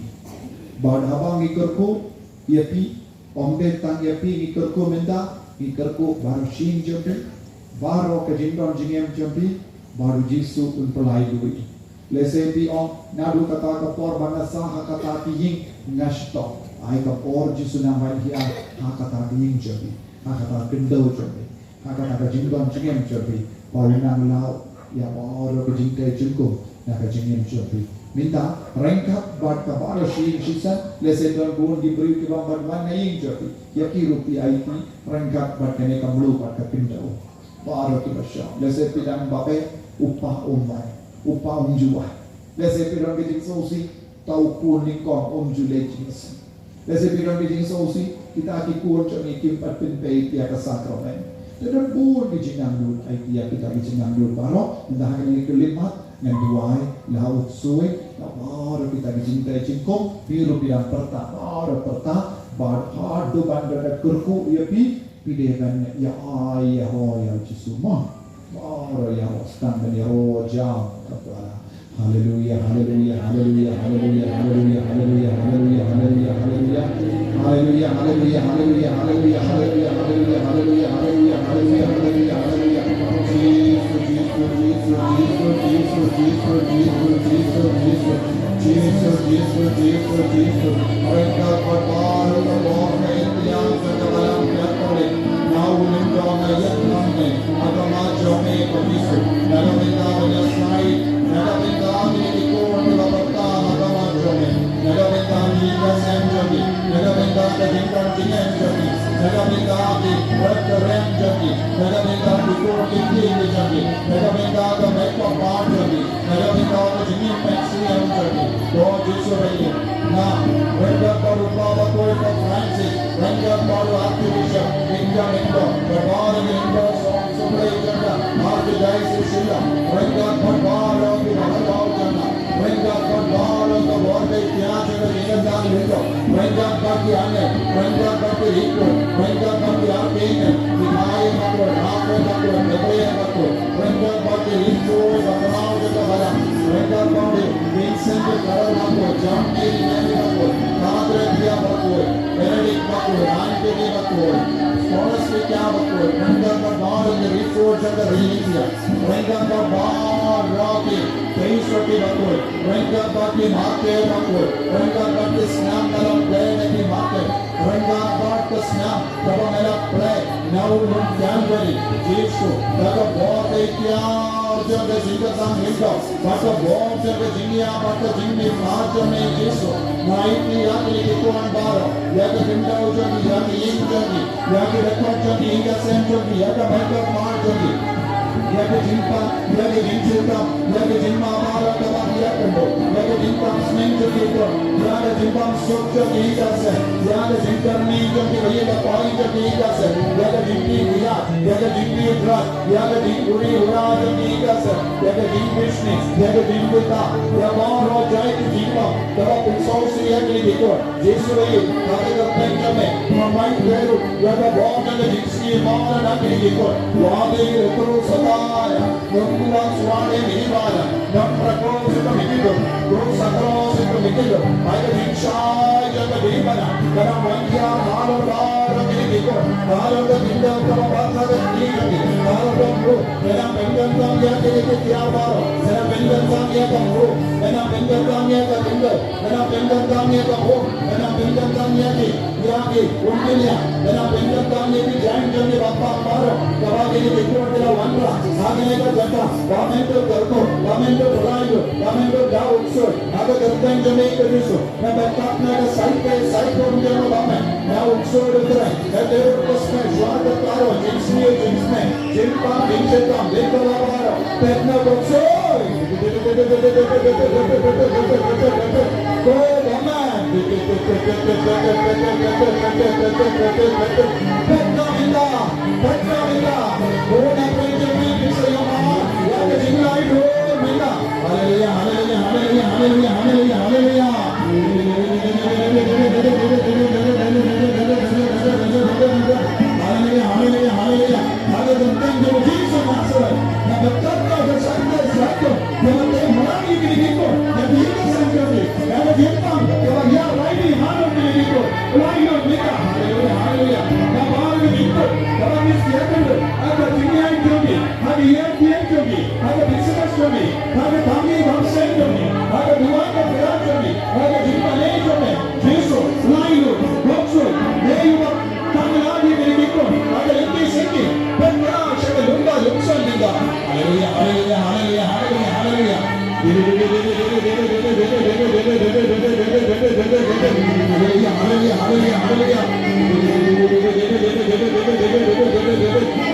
Bad habang ikerku, yapi, omde tang yapi ikerku menda, ikerku baru shin jambi, baru kejindon jingem jambi, baru jisu unpelai dui. Lesepi om nadu kata kapor bana sah kata kiying ngashto, ai kapor jisu namai hiya ha kata kiying jambi, ha kata kendau jambi, ha kata kejindon jingem jambi, baru nang lau. Ya baru kejingkai jengko nak kejingin jobi minta rengkap bad kabar shing shisan leseton bun diberi ke bamban mana ing jobi ya ki rupi IT rengkap bad kene kamlu bad kapindau baru ki basya lese pidang bape upah umai upah umjuah lese pidang kejing sosi tau kun nikon jule jingsi lese pidang kejing sosi kita ki kun choni kim pat pin pe ya ka sakramen dan pun dijinang dulu, idea kita dijinang dulu baru, entah ini kelimat, yang dua laut suwe, baru kita dicintai cingkong, biru bilang pertama, baru do bandar kerku ya pidekan ya ayah ya cisuma, baru ya stand ya jam kata Haleluya, haleluya, haleluya, haleluya, haleluya, haleluya, haleluya, haleluya, haleluya, haleluya, haleluya, haleluya, haleluya, haleluya, haleluya, haleluya, haleluya, haleluya, haleluya. Jesus, Jesus, Jesus, Jesus, Jesus, Jesus, Jesus, Jesus, Jesus, Jesus, Jesus. Mereka berbaru berbaru yang sedalam jatuh. Now lindong ayat kami, agama jome begitu. Dalam kita menyesai. Nada bintang ini ikut berapa agama jome. Nada bintang ini kasem jome. Nada bintang kejengkan jengem jome. Nada bintang ini berkeren jome. Nada bintang ikut tinggi jome. Nada bintang mereka bar jome. Nada bintang kejengim pensiun jome. Lord Jesus nah, mereka baru bawa kue ke Francis. Mereka baru aktivisnya. Mereka berbaring mereka sebagai janda. Hati dari sila. Mereka berbaring di bawah janda. Mereka berbaring ke bawah tiada dengan hidup. Mereka bagi aneh. Mereka bagi hidup. Mereka bagi artinya. Dimai makhluk, apa makhluk, berbeda makhluk. Mereka bagi hidup. Berkenal dengan badan. Mereka bagi Vincent kalau makhluk. Jambi ini makhluk. Kadre dia makhluk. Benedict makhluk. Antony makhluk. Forest क्या बकवास रंगा का बार ये रिपोर्ट जगह रिलीजिया रंगा का बार रॉकी तेईस रोटी बकवास रंगा का की मार्के बकवास रंगा का की स्नैप मेरा प्ले नहीं मार्के रंगा का स्नैप तब मेरा प्ले नाउ इन जनवरी जीसु तब बहुत क्या जगह जिंदा संग हिंदो तब बहुत जगह जिंगिया बट जिंगी मार्च में जीसु नाइटी यानी कितुआन बारो यानी हिंदो जगी यानी इंग जगी यानी रेकॉर्ड जगी इंगा सेंट जगी यानी मेकअप मार जगी यानी जिंपा यानी जिंचुका यानी जिंमा मारा कबा किया कंडो यानी जिंपा स्नेंग जगी को यानी जिंपा सुख जगी इंगा से यानी जिंकरनी जगी वही का पॉइंट जगी इंगा से यानी जिंकी हुआ यानी जिंकी उड़ा यानी जिंकुरी उड़ा जगी इंगा से यानी जिंकिशनी यानी जिंकुता या बारो जाए की जिंपा तब पिंसोसी यानी देखो जीसु वही काहे का पेंचा में माइंड वेरू यानी बहुत जगह जिंकी मारा ना की देखो वादे रेतरो सदाया नंबुला स्वाने निवाला नंप्रको से मिटिलो गुरु सकरो से मिटिलो आये जिंशाय जगह दीपना करा मंगिया हालो बार की देखो हालो का जिंदा तब बाता की हालो का वो मेरा पेंगन का क्या के क्या बारो मेरा पेंगन का क्या का वो मेरा पेंगन का क्या का जिंदा मेरा पेंगन का क्या का वो मेरा पेंगन का क्या की यागी उन्मिलिया मेरा पेंगन का क्या की जैन जने बापा मारो कबा के देखो तेरा वंडरा आगे का जटा कमेंट करो कमेंट बुलाइयो कमेंट जाओ Boxer, aga gandang Jamaica Riso, na batak na ka side from Jama Bama, na Uxor the Tray, that they were the smash, one the Taro, James Neil, James Man, Jim Pam, Jim Shetam, Jim Kalabaro, Petna Boxer, go Bama, Petna Villa, go na Benjamin, Sayama, Yaka Jinglai, go Villa, hallelujah, hallelujah, hallelujah, hallelujah, hallelujah, hallelujah. Hallelujah, hallelujah, hallelujah. Hallelujah, thank you, Jesus, Master. Na berkata bersama satu, kita melalui diriku, dan kita sendiri. Kalau kita, kalau dia lagi harum diriku, lagi kita, hallelujah, hallelujah. Na baru itu, kalau misalkan ada dunia ini, ada yang ini, ada bisnis ini, ada kami bangsa ini, ada dua kerajaan ini, ada jumlah ini, Jesus, lain, Bangsa, Dewa, kami lagi diriku, ada ini sini, benar, saya lumba, lumsa juga. Hallelujah, hallelujah, hallelujah, hallelujah, hallelujah. Hallelujah, hallelujah, hallelujah, hallelujah.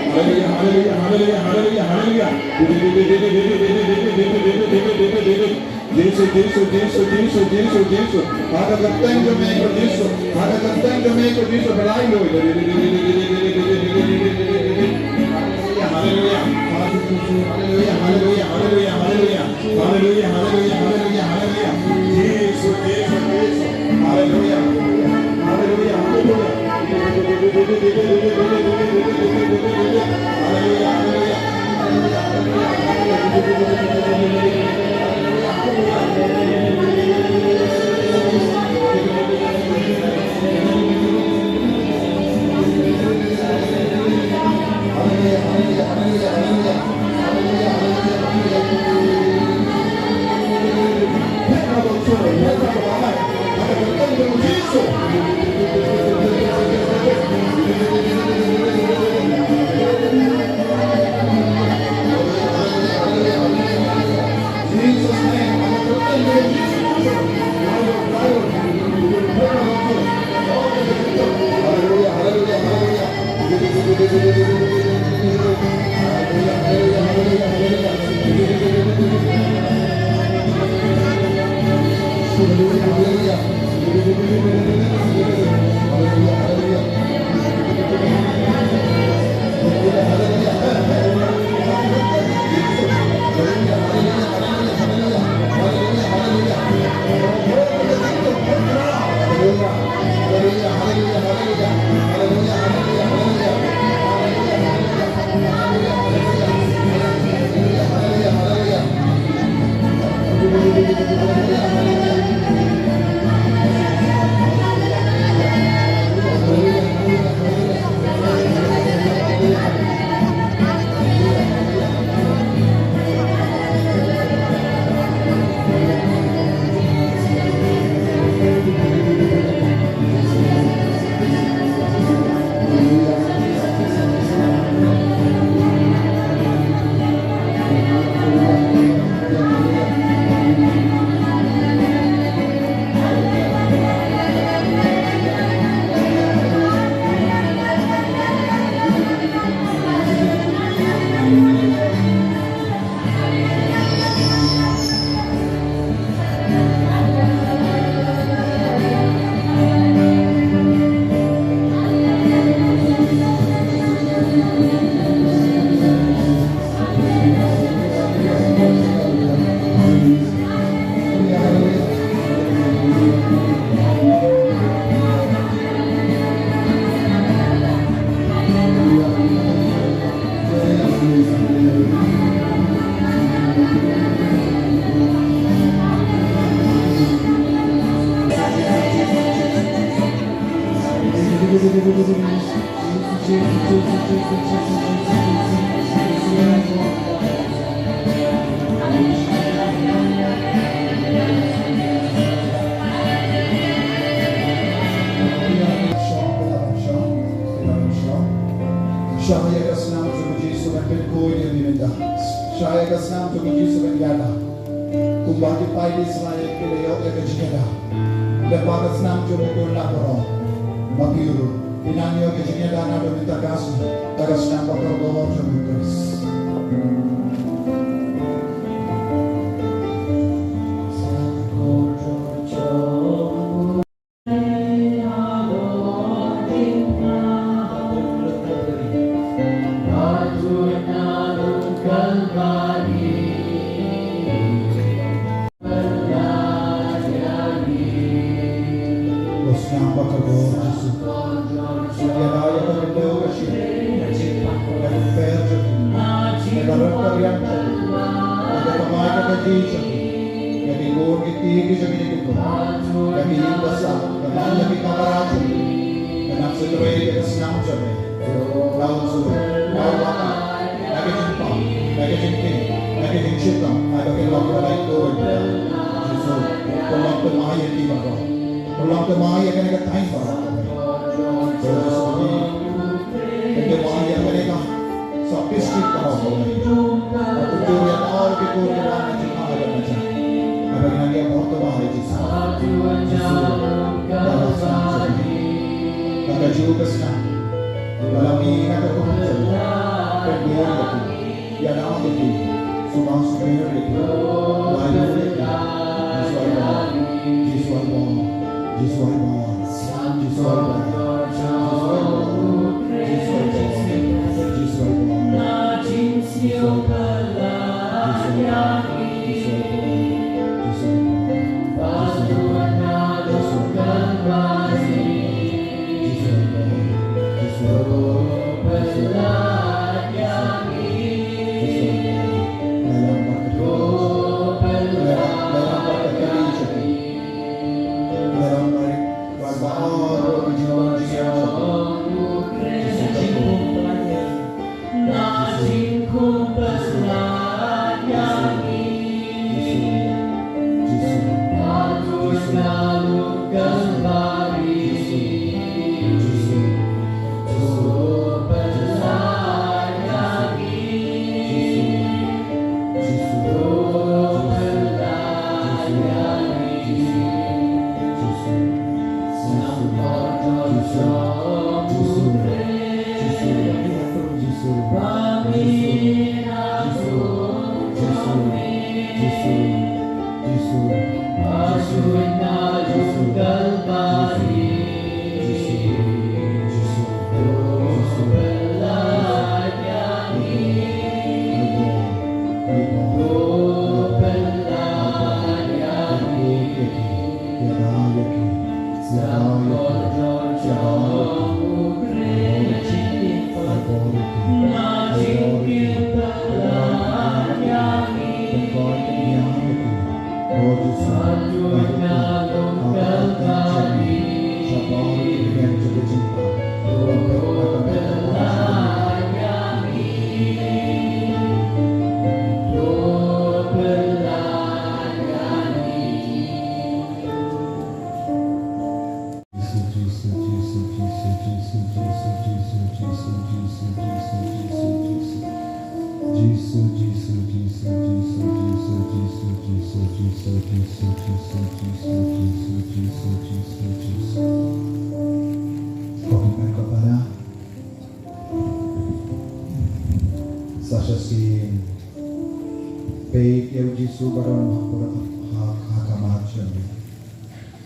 Hallelujah, hallelujah, hallelujah, hallelujah, hallelujah. Jesus, Jesus, Jesus, Jesus, Jesus, Jesus. Ada keteng Jamaica Jesus. Ada keteng Jamaica Jesus berlalu. Hallelujah, hallelujah, hallelujah, hallelujah, hallelujah, hallelujah, hallelujah, hallelujah, hallelujah. Jesus, Jesus, Jesus. Hallelujah, hallelujah, hallelujah. Hallelujah, Shaya kasnam tugu Yesu ben penkoy ni minda. Shaya kasnam tugu Yesu ben yada. Ubah di pai Israel kileo ya kejingada. Lepas senang cuma kurang lapor. Bagiru. Inanyo kejingada na dominta kasu. Tagas senang bakal doa cuma terus.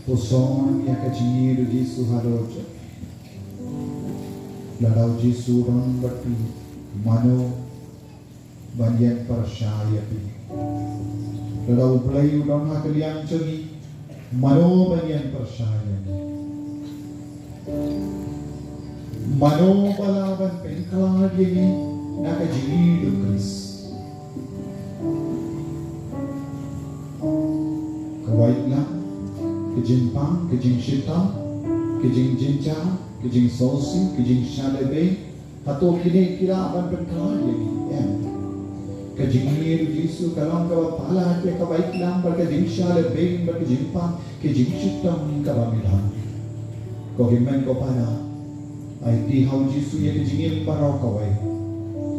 Posong yang kecil Yesus haroja, lalau Yesus orang berpi, mano banyak percaya pi, lalau belayu orang hakalian ceri, mano banyak percaya ni, mano balaban pengkalar ini nak kecil Kris, kawaitlah. Kejing pang, kejing shitang, kejing jinja, kejing sosi, kejing shalebe, atau kini kira akan berkala jadi. Kejing ini Yesus kalau kau pala dia kau baik lam berkejing shalebe, berkejing pang, kejing shitang kau bilang. Kau himen kau pada, ai hau Yesus yang kejingin parau kau ai.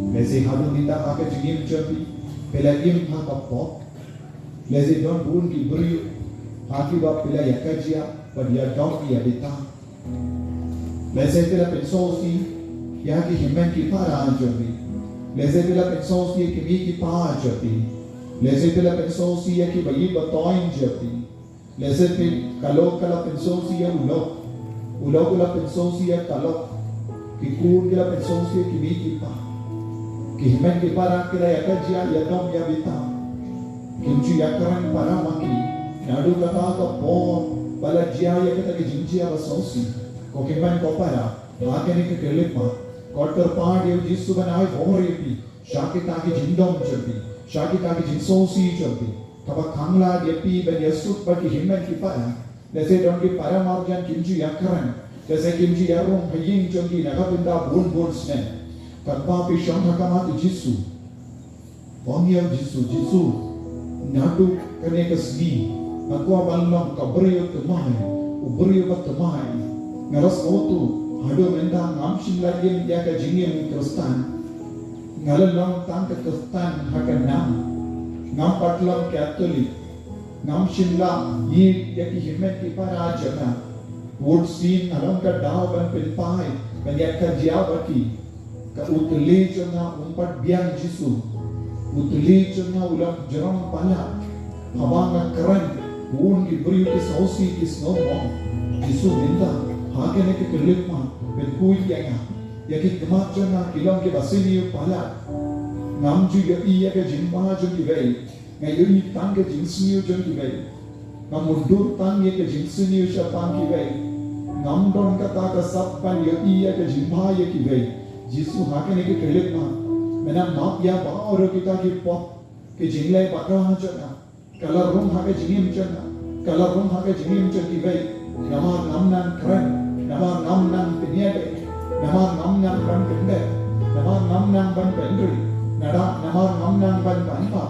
Besi hadu minta kejingin jadi, pelagim hakapok. Leze don bun ki brio. Haki ba pila yakajia. Badia dog ya bita. Leze pila pensosi. Yaki himen ki para anjobi. Leze pila pensosi kimi ki pa anjobi. Leze pila pensosi yaki bayi batoin jobi. Leze pila kalok kala pensosi ya ulok. Ulok kala pensosi ya kalok. Kikur kala pensosi ya kimi ki pa. Kihimen ki para kila yakajia ya dog ya bita. Kimchi yakaran para maki. Nadu kata ka pon. Bala jia ya kata ki jinjia basosi. Ko kihimen ko para. Hakene ke kelipa. Kotter part ya jisu banai boripi. Shakita ki jindom chabi. Shakita ki jinsosi chabi. Kaba kangla depi ben yasuk baki himen ki para. Lese don ki para marjan kimchi yakaran. Lese kimchi yarum haying chabi nagapinda bun snen. Kadpa pi shamhakamati jisu. Pongya jisu. Nadu kane kasni. Aku abalong kabriyo tumai. Ubriyo tumai. Ngaras otu. Hado menda ngam shimlagin yaka jingim kristan. Ngalalong tangka kristan haka nam. Ngam patlong Catholic. Ngam shimla yi yaki himet ki para jana. Wood scene along ka daw ban pilpai. Ban yaka jiawati. Ka utli jana umpat biang jisu. Utli jana ulang jerang pala. Habanga keren. Woon ki beriu ki sausi ki snow mong. Jisu minta. Hakene ke kelipma. Ben kui yanga. Yaki kemat jana kilong ke basini pala. Ngam ju ya iya ke jingma jun ki vei. Ngayon ni tang ke jingsniu jun ki vei. Ngam mundur tang ye ke jingsniu syapang ki vei. Ngam don kata ka sappan ya iya ke jingma ye ki vei. Jisu hakene ke kelipma. Mena map ya baoro kita ki pop ke jinglai bakra jana. Kalau rum hake jingim jana. Kalau rum hake jingim jun ki vei. Nama namnan keren. Nama namnan penyede. Nama namnan ban pende. Nama namnan ban pendri. Nama namnan ban banpa.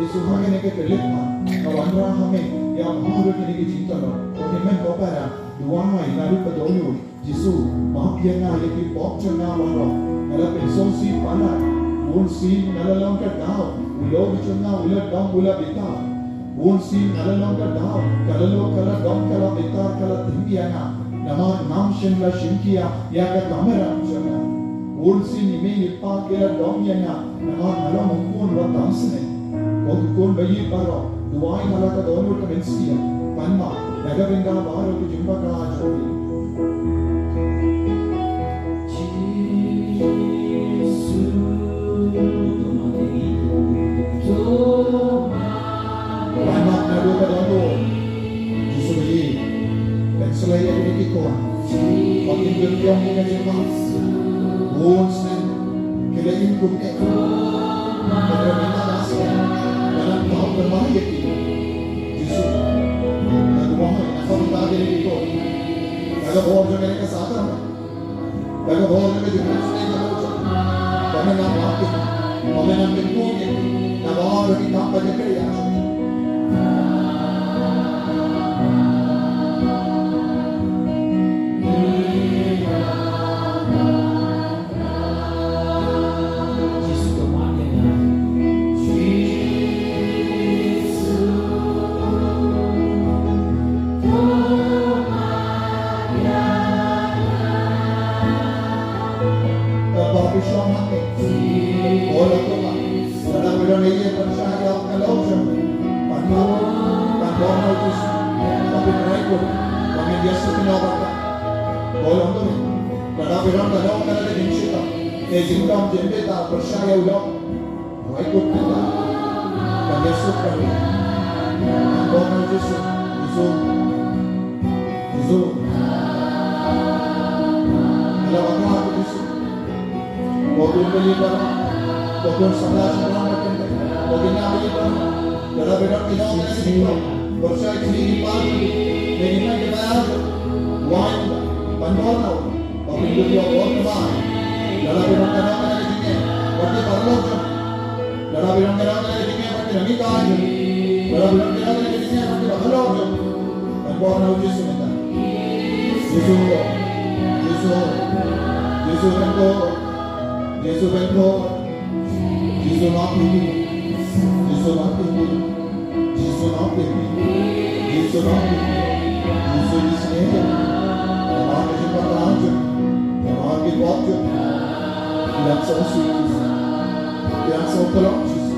Jisu hakene ke kelipma. Kawandra hame ya mahuru kini ki cinta lo. Kohimen kopara. Duwamai naru pedolu. Jisu maaf ya na yaki pop jana waro. Nala pensosi pala. Un si nalalong ka daw. Ulo jana ulat dong ula bita. Un si nalalong ka daw. Kalalo kala dong kala bita kala tinggiana. Nama nam shimla shimkia ya ka kamera jana. Un si nime nipa kala dong yana. Nama nala mungkun wa tamsne. Kokun bayi paro. Duwai nala ka donu ka mensia. Panma nagavinda baro ki jimba ka ajori. Panma nadu ka donu. Jisu bayi. Selaya ini kita, makin berjuang dengan jemaat, wonsnen, kita ingin kita, kita minta kasih, dalam tahap berbahaya kita, Yesus, dan Tuhan, apa kita jadi kita, kalau boleh juga kita sadar, kalau boleh juga kita sedih kalau, kami nak mati, kami nak berkuat, nak bawa kita pada kerja. Jingkam jembe tak percaya ulang, ikut kita, dan Yesus kami, Tuhan Yesus, Yesus, dalam nama Yesus, Tuhan beri barang, Tuhan salah macam ni, Tuhan yang beri barang, dalam berkat kita kita percaya diri pagi, dengan kita, wajib, pandang, tapi dia orang mana. Dalam bidang kerana ini, bagi parlok, dalam bidang kerana ini, bagi namikan, dalam bidang kerana ini, bagi parlok, dan bukan Yesus kita. Yesus bengkok, Yesus mati, Yesus Yesu naam yapi. Yesu naam yapi. Yesu di sneha. Nama ke jumpa raja. Nama ke wajib. Yang sosial. Yang sotolong Yesu.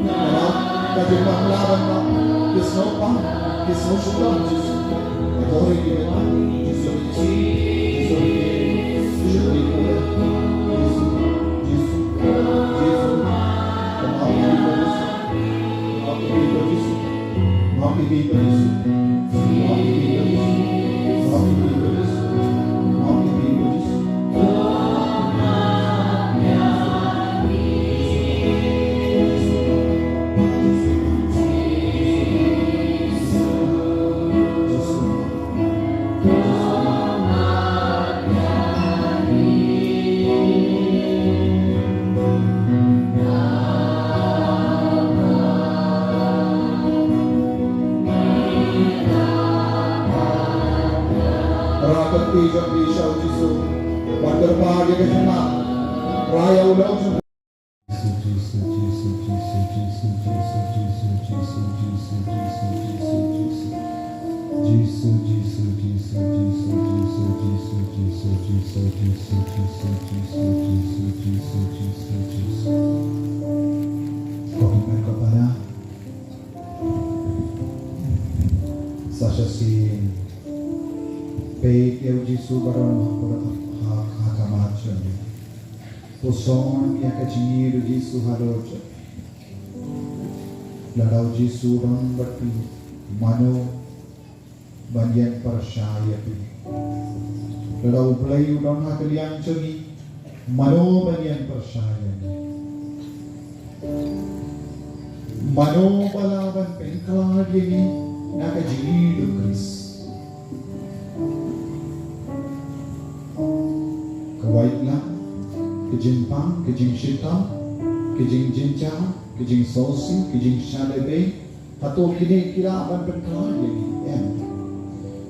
Nama ke jumpa melawan nama. Kisno pang. Kisno syukur Yesu. Adore kita. Yesu Yesu. Yesu Yesu. Yesu. Yesu. Yesu. Poson yang kecil Yesus haroja, ladau Yesus orang berpi, mano banyak percaya pi, ladau pelai orang hakalian ceri, mano banyak percaya ni, mano balawan pengklar ini nak kecil Kris, kewaitlah. Kejing pang, kejing shitam, kejing jinjang, kejing sosi, kejing shalebe, atau kini kira akan berkelar lagi.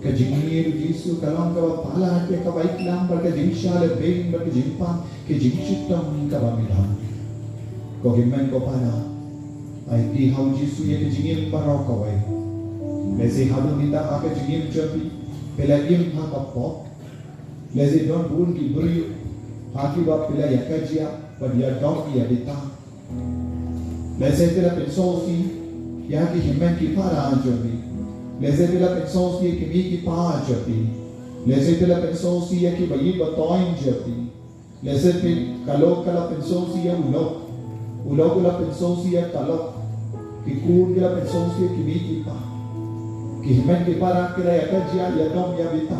Kejing ni Yesus kalau kau pala ke kau baik lam berkejing shalebe, berkejing pang, kejing shitam kau milam. Kau gimana kau pala? Ai hau Yesus yang kejing parau kau ai. Lesi hadu minta aku kejing cepi, pelagim ha kapok, lesi don bun ki beri. Haki bap pila ya kajia padia dog ya dita. Lese pila pensosi ya ki himen ki para jobi. Lese pila pensosi ki mi ki pa jobi. Lese pila pensosi ya ki bayi batoin jobi. Lese pila kalau pensosi ya ulok kala pensosi ya kalok. Ki kur kala pensosi ya ki mi ki pa. Ki himen ki para kila ya kajia ya dog ya dita.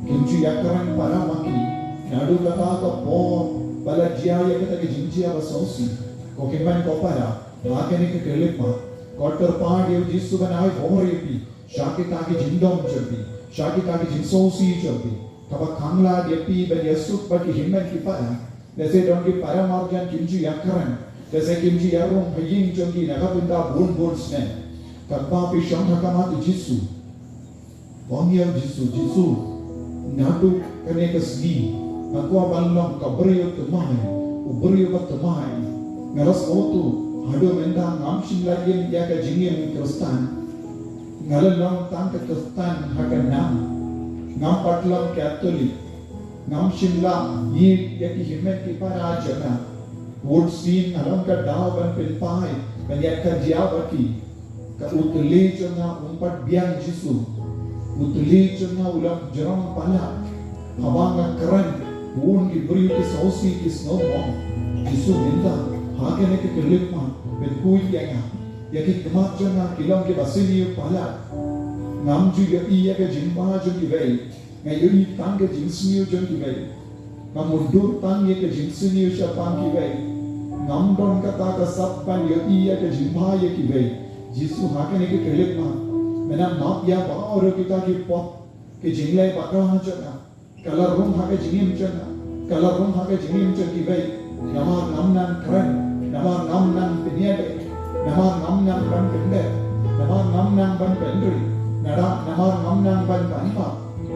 Kimchi ya karan para maki. Nadu kata ka pon bala jaya kata ke jinjia basosi ko keman ko para akene ke kelema kotter paadi Yesu banai horepi shaki ta ke jindom chabi shaki ta ke jinsosi chabi taba kangla depi ben Yesu ba ki himmen ki para lese don ki para marjan kimji yakaran lese kimji yarum bhayin chongi naga bunda bun sne kappa pi shama kama Yesu wangya Yesu nadu kene ke sgi aku abalong kabrio tumai, ubrio tumai. Ngaras otu, hado menda ngamshin lagi dia ke jingin Kristen. Ngalalong tang ke Kristen hakan ngam patlam Katolik, ngamshin la ye dia ki himet ki para jana. Wood scene along ka daw ban pilpai, banyak ka jiawati. Ka utuli chona umpat biang Yesu, utuli chona ulam jerong pala, hawanga keren. Buon ki beri ki sausi ki snow mom Yesu minta hakene ke kelipma ben kui yang ya ki kemat jana kilong ki basili pala ngam ju ya iya ke jimba ju ki vei ngai yui tang ke jinsniu ju ki vei ngam mundur tang ye ke jinsniu shapang ki vei ngam don kata ka sappan ya iya ke jimba ye ki vei Yesu hakene ke kelipma mena map ya ba oro kita ki pop ke jinglai pakah jana kalau rum hake jingim cina, kalau rum hake jingim cina kibai, nama namnan keren, nama namnan penyede, nama namnan ban pendek, nama namnan ban pendri, nama namnan ban panpa,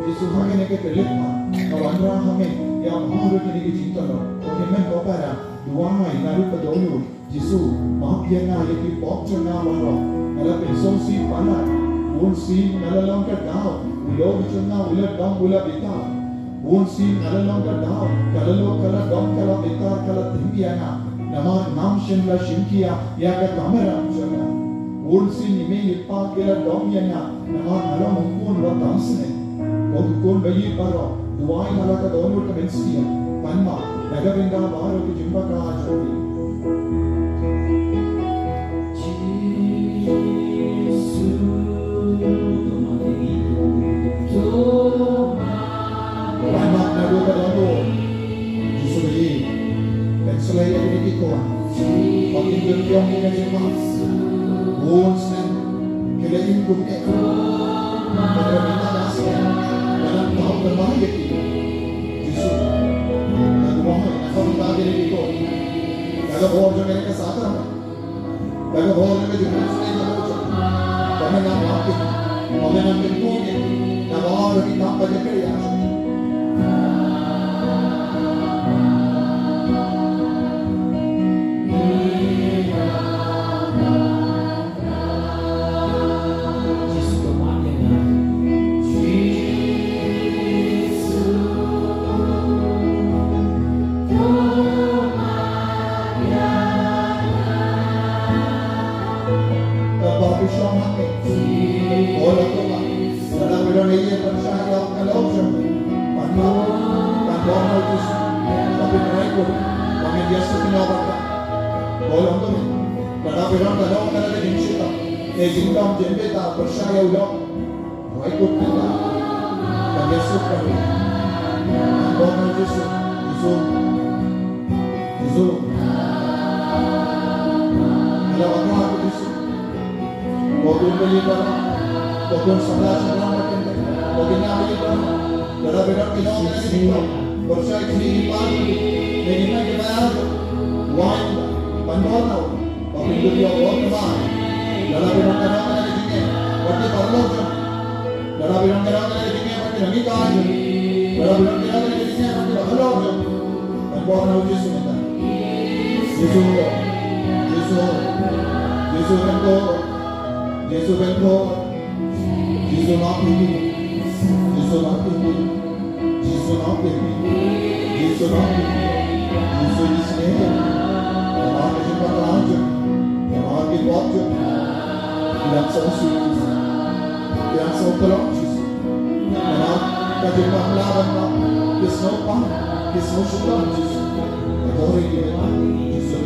Yesu hangene ke terlihat, kawan hame yang mahal kini ke cinta lo, kohemen kopara, dua mai naru ke dulu, Yesu maafkan na yaki pokcor na waro, nala pensosi panat, bun si nala longkar dao, ulo bichuna ulat dom ula bita, bun si nala longkar dao, kalalo kala dom kala bita kala tinggiana, nama nam shenla shinkia ya ke kamera chana, bun si nime ipa kala dom yana, nama nala mungkun wa tamsne. Kung bayi paro, duai malaka dono ka mensia, panma, nagabinda baro ki jumba ka jodi. Panma nago ka dono, Yesu bayi, pensalay ka dinikiko, pagkindol kiyong ina jumba, buons na, kilayin kumne, nagabinda nasa, dalam tahun berbahagia kita, Yesus, lagu mohon, aku minta diri itu, lagu mohon jangan mereka sadar, lagu mohon mereka juga sudah tahu, kami nak maafkan, kami nak berkumpul, nak bawa kita pada kerja. Percaya ulang, baik kita, kami Yesus kami, Tuhan Yesus, Yesus, kalau aku Yesus, Tuhan beri kita, Tuhan salah makin, Tuhan nabi kita, dalam benar kita kita, percaya ini pagi, ini kita ada, wine, pandora, kami beri Allah kemana, dalam benar kita. Waktu parloja, dalam bilang kerana kita waktu lagi kaji, dalam bilang kerana kita waktu parloja, dan bukan Yesus kita, Yesus bento, Yesus nabi, Yesus isne, orang kita lanjut, orang kita waktu, yang sosial. Yang sokong Yesus, nama kajimah melawan pak, kisnopan, kisnosukan Yesus, orang ini Yesus,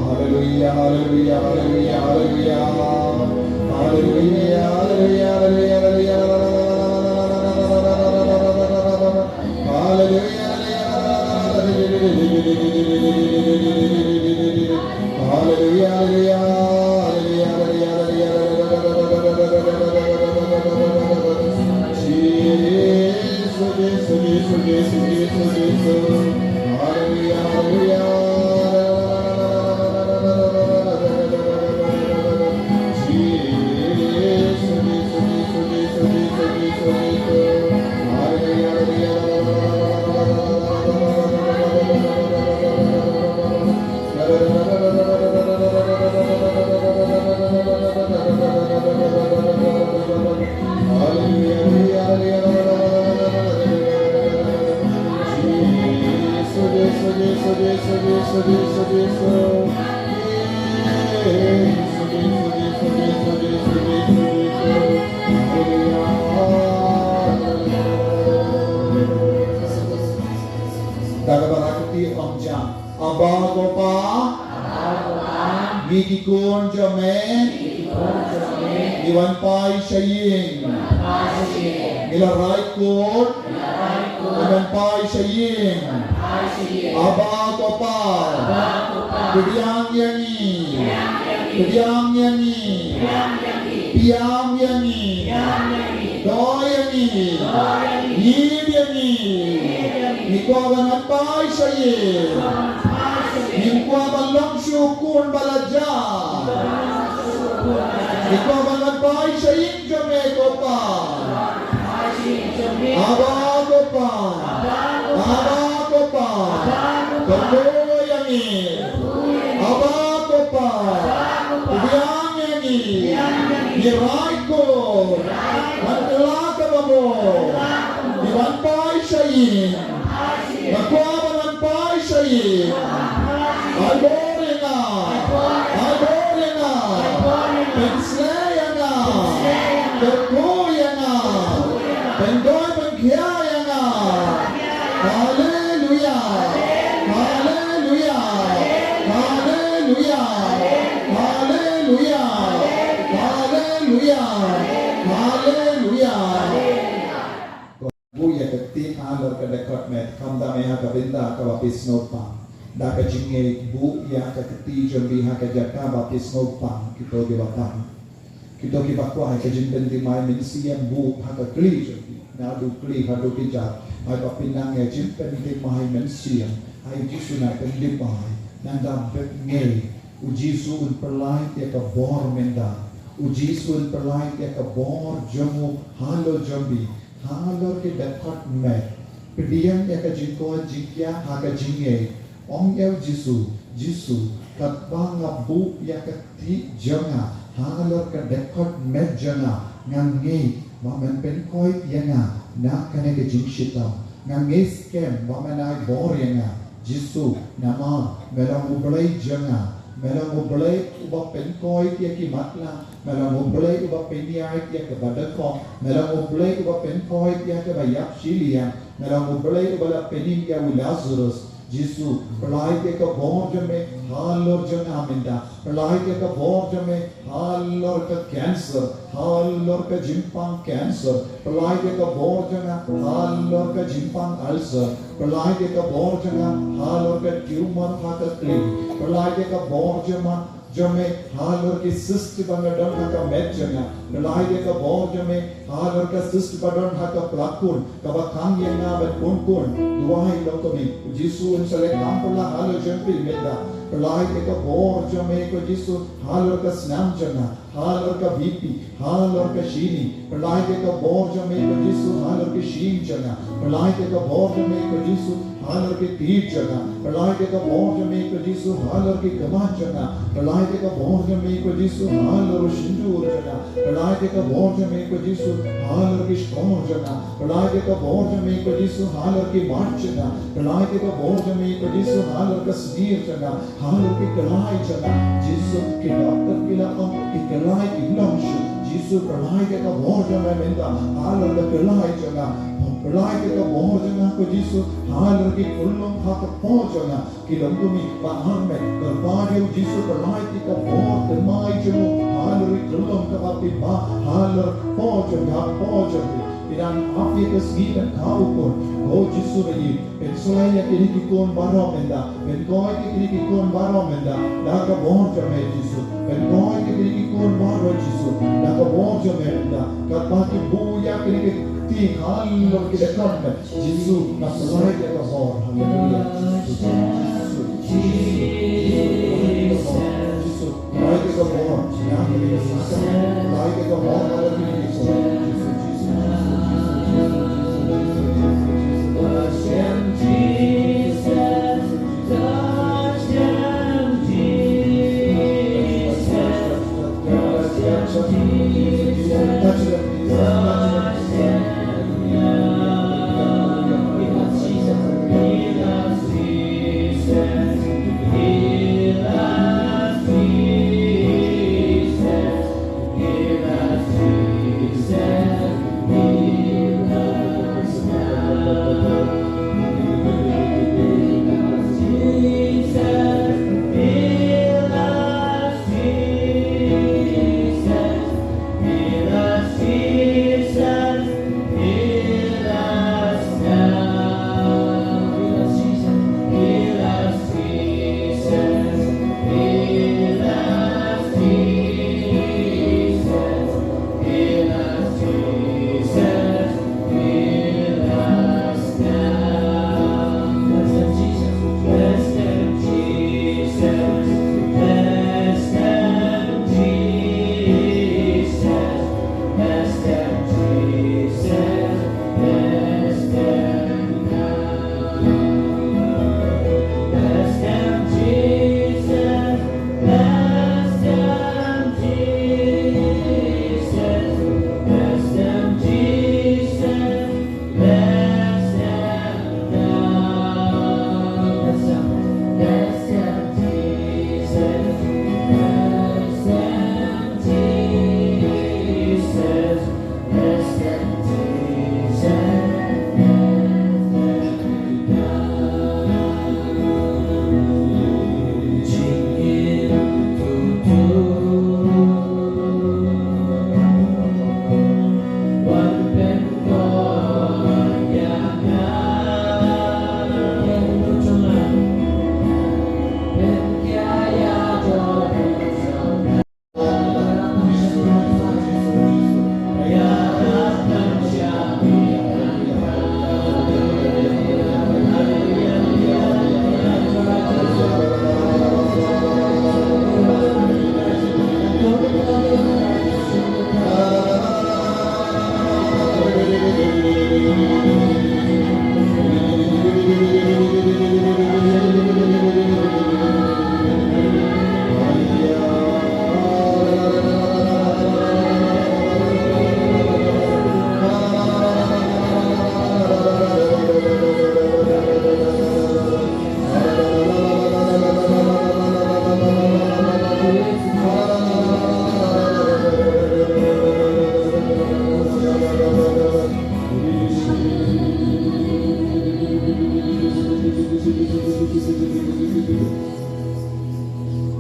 Hallelujah, hallelujah, hallelujah, hallelujah, hallelujah, hallelujah, Dagabarakti Om Jam. Abba Gopa, Gikikun Jamen, Iwan Pai Shaying, Milarai Kun, Iwan Pai Shaying, Abba Gopa, Kudiang Yangi, Kudiang Yangi, Piang Yangi, Doi Yangi, Yid Yangi, Nikwaban Pai Shaying, Nikwaban Long Shukun Balaja, Nikwaban Pai Shaying Jame Gopa, Abba Gopa, Abba Gopa, Gopo Yangi, Abba Gopa, Kudiang Yangi, Niraiko, Mantelaka Babo, Iwan Pai Shaying, Nakwaban Pai Shaying, Alborena, Alborena, Penslayana, Terkoyana, Pendoy Penkiayana, Hallelujah, Hallelujah, Hallelujah, Hallelujah, Hallelujah, Hallelujah. Buya ketik alor kedekot met kamda meha kabinda kabapis nopang. Daka jinge bu ya keti jombi ha kajaka bapis nopang kito diwapang. Kito kibakwa ka jimbenti mai minsiam bu ha ka kli jombi. Nadu kli ha do kijat. Ai papinang ya jimbenti mai minsiam. Ai jisu na pendi mai. Nanda bet nge. Ujisu un perlai ya ka bor menda. Ujisu un perlai ya ka bor jomu halo jombi. Halor ke dapat met pediang ya ka jingko jingkia ha ka jinge ong eu jisu katbang bu ya ka ti janga halor ke dapat met janga ngange wa men pen koi yanga na kane ke jingshita ngange scam wa men ai bor yanga jisu nama melang ublai janga melang ublai uba pen koi ya ki matla melang ublai uba peniai ya ke badako melang ublai uba pen koi ya ke bayak shilia melang ublai uba la penim ya Lazarus Jisu pelai ke bor jame halor jana minda pelai ke bor jame halor ke cancer halor ke jimpang cancer pelai ke bor jana halor ke jimpang ulcer pelai ke bor jana halor ke tumor ha ke kli pelai ke bor jama jame halor ke cyst bangadon ha ka medjana pelai ke bor jame halor ke cyst badon ha ka plakun ka ba kang yenga ba kun duai lokomi Jisu insale kampula halor jampi meda pelai ke bor jame ko Jisu halor ka snam jana halor ka BP halor ka shini pelai ke bor jame ko Jisu halor ke shin jana pelai ke bor jame ko Jisu halor ke tir jana pelai ke bor jame ko Jisu halor ke kaman jana pelai ke bor jame ko Jisu halor shinjur jana pelai ke bor jame ko Jisu halor ke shkor jana pelai ke bor jame ko Jisu halor ke march jana pelai ke bor jame ko Jisu halor ka sneer jana halor ke kalai jana Jisu ke doctor ke la ke kalai ke lamshu Jisu pelai ke bor jame menda halor ke kalai jana pelai ke bor jana ko Jisu halor ke kullum ha ka pojana ki lambumi pahammet karbadio Jisu pelai ke bor temai jamu halor ke kullum ka papi ba halor pojana Iran api ke segitan kau pun oh Jisu lagi pensolanya kini kikon barom menda penkoi kini kikon barom menda dah ka bor jame Jisu penkoi kini kikon barom Jisu dah ka bor jame menda kapaki buya kini ti halor ke dekat Jisu na pelai ke bor haleluya Jisu pelai ke bor ya kini pelai ke bor haleluya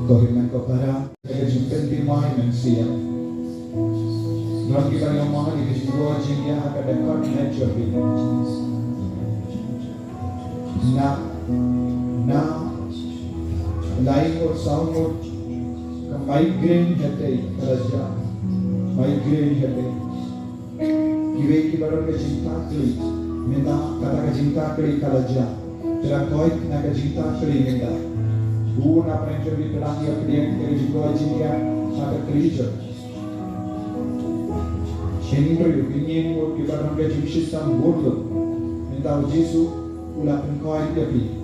Kohiman ko para kajimpen timay men siya. Lord kita yang maha di kejimbo jingya akan dekat nature bi. Na lain और sound और migraine hete raja migraine hete kiwe ki baron ke cinta kli menda kata ke cinta kli kalaja tera koi na ke cinta kli menda Bukan apa yang terjadi dalam dia yang juga jika ada kerja. Sendiri ingin buat kita orang kerja sistem bodoh. Minta Yesus ulah pengkoi tapi.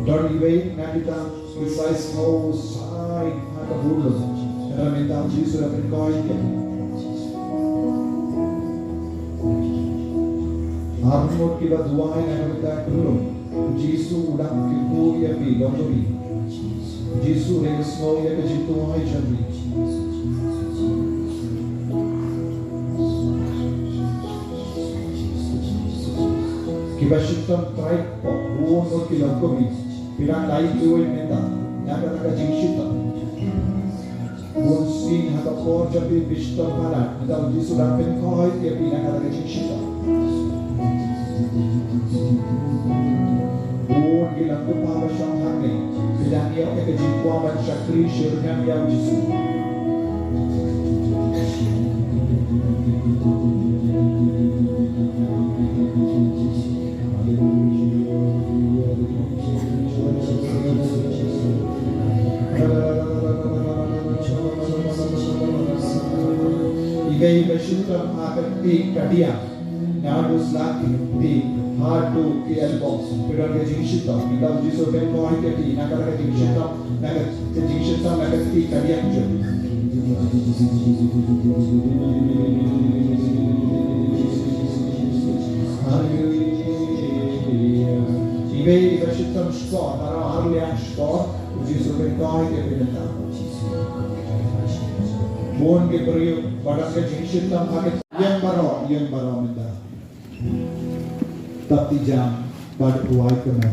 Don't even kita precise how side ada bodoh. Karena minta Yesus ulah pengkoi tapi. Harus kita doa yang kita perlu. Yesus udah kipu ya bi lombi. Yesus resno ya kejitu hai jabi. Kibashitam try buon no kilakobi. Pirang lai tuoi meta. Naga naga jingshita. Buon sin hata por jabi bishta para. Meta Yesus udah penkoi ya bi naga naga jingshita. Buon gilang kupaba siyang hangin. Bilang niya ay kajimpuaman siya krisyo ng yaw Jesu. Iba-iba siya akan kadia. Nados lagi di hard to elbow. Pero ang kajingshita, ikaw Jesu ben mo ay kati, nakakajingshita, nakakati kadiyan siya. Iba siya skor, para harli ang skor, Jesu ben mo ay kati nata. Buon ke beriyo, pada kajingshita, yang baro minta. Tapi jam pada buai kena.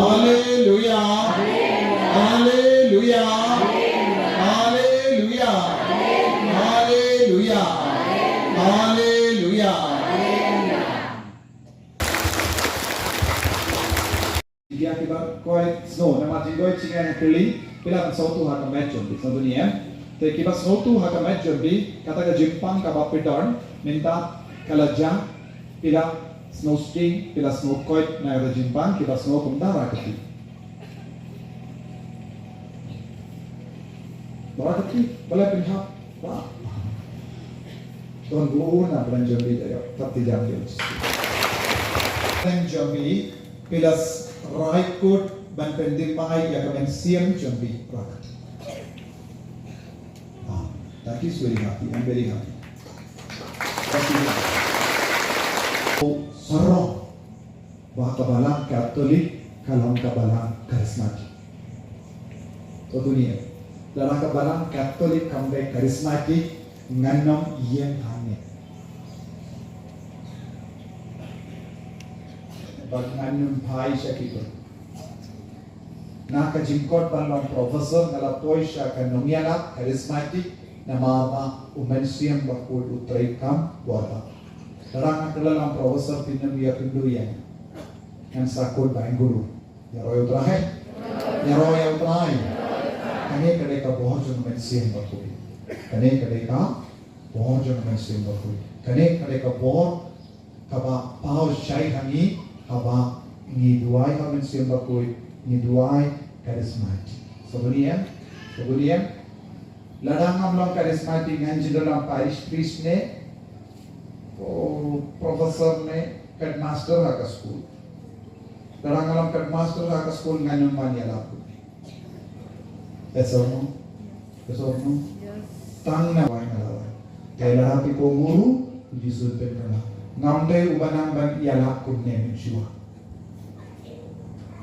Hallelujah. Hallelujah. Hallelujah. Hallelujah. Hallelujah. dia kiba koi snow nama jingoi cinga yang pilih bila sautu haka match di satu ni te kiba sautu haka match di kata ke Jepang ka bapiton minta kala jam bila snow skiing bila snow koi na ada Jepang kiba snow kumda rakati barakati bala pinha ba don buuna bulan Jambi tayo tapi Jambi dan Jambi pilas raikut ban pendimai ya kamen siam Jambi rakat. That is very happy. I'm very happy. Sarong bah kabalang Katolik kalam kabalang karismatik. So dunia dalam kabalang Katolik kambe karismatik nganom yang hanya. Bagnanum pai syakito. Naka jingkot balong profesor ngala poisha kanomiana karismatik nama umensiam bakul utraikam wala. Darang kelalang profesor pinam ya pinduyan. Yang sakut bain guru. Ya roy utrahe. Ya roy utrahe. Kane kadeka bohon umensiam bakul. Kane kadeka bohon umensiam bakul. Kane kadeka bohon kaba pau syai hangi kaba ni duai umensiam bakul. Ni duai karismatik. Kemudian ladang amlong karismatik ngaji dalam parish priest ne profesor ne headmaster haka school ladang amlong headmaster haka school nganyum mania lapu esono tang na wai ngalawa kaya lapi ko guru jisul pekala ngamde ubanang ban ialap kunne mensyua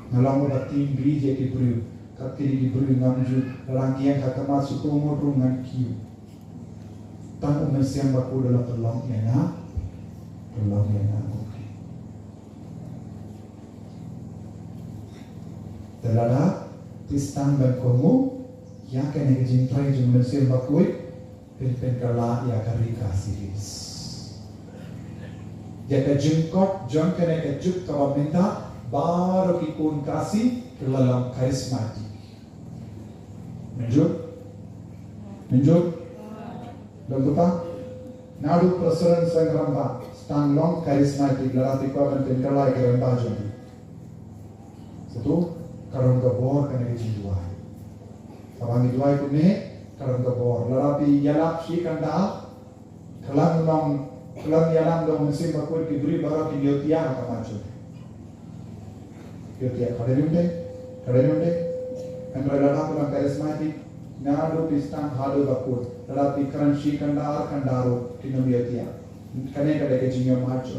ngalang batim biji ke bru kakiri di bru ngamju rangkian hakama sukumo rungan kiu tang umesiam baku dalam terlong yana oke telada Kristen dan komu ya kena kejintrai umesiam baku pen kala ya kari kasiris jika jengkot jong kena kejuk kawa minta baru kikun kasih dalam karismatik. Menjur, dan betul. Nadu persoalan sangramba, stang long karismatik lalati kau dan tenkalai keramba jadi. Satu, karang kabor kena dijual. Abang dijual itu ni karang kabor. Lalati yalap si kanda, kelang yalam dong mesin bakul diberi baru kinyotia apa macam. Yotia kadang-kadang antara ladang pulang karismatik nado pistang hado bakul ladang pikaran si kandaro kino yotia kane kada kejinyo macho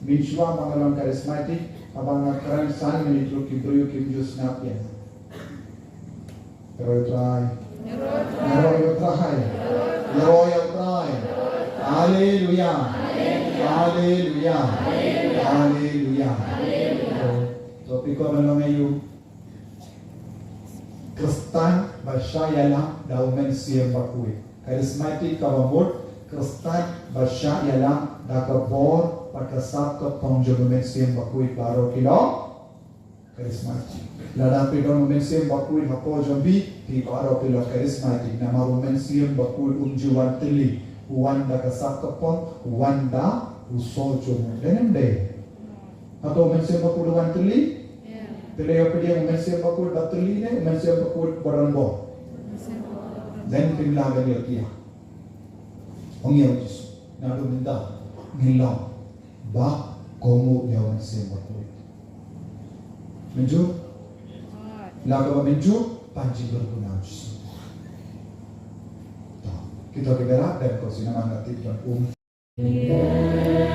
minshwa mangalang karismatik abang ngakaran san menitru kibruyu kimjus napya Roy try Hallelujah Hallelujah Hallelujah Topik ko ngayon Kristen Bashayalam daumen siya bakui Karismatik kawamot Kristen Bashayalam dakabor Pagkasap ka pangjogumen siya bakui Baro kilo Karismatik Ladang pidon umen siya bakui Hapo jambi Di baro kilo karismatik Nama umen siya bakui Umjuwan tili Uwan dakasap ka pang Uwan da Usojogumen Denende atau umensiam bakul wan teli, teli apa dia umensiam bakul bateli ni, umensiam bakul baranbo. Dan pimla bagi dia. Ongyau Yesus, nado minda, ngilang, ba komu dia umensiam bakul. Menju, laga menju, panci berguna Yesus. Kita bergerak dan kau sinaman nanti dan Yeah.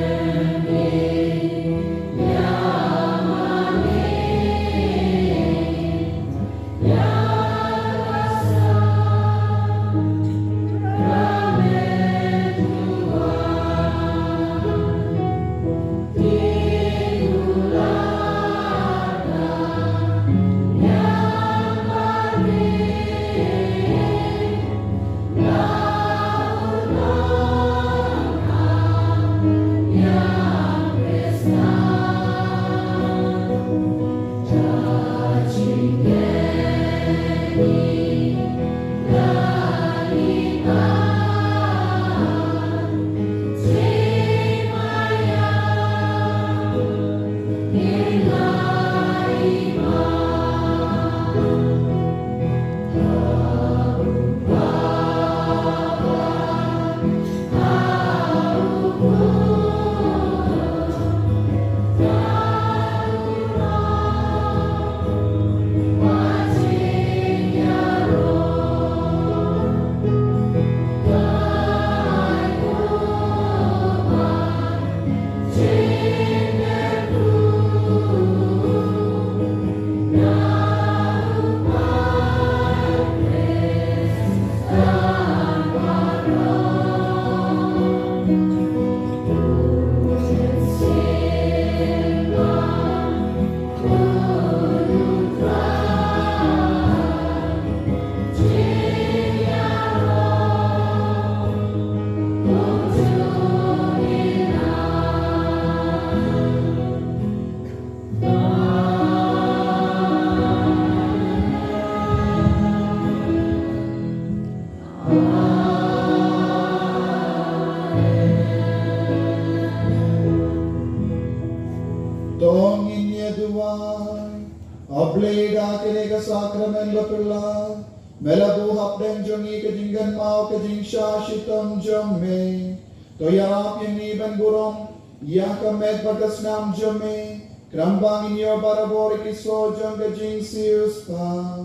Tongin niya duwan, ableda kinega sakramen lapila, melabuhap den jongi kajinggan mau kajing syashitam jamme, toyarap yang iban burong, yang kamed bagas nam jamme, krambang inyo barabori kiso jong kajing sius pa,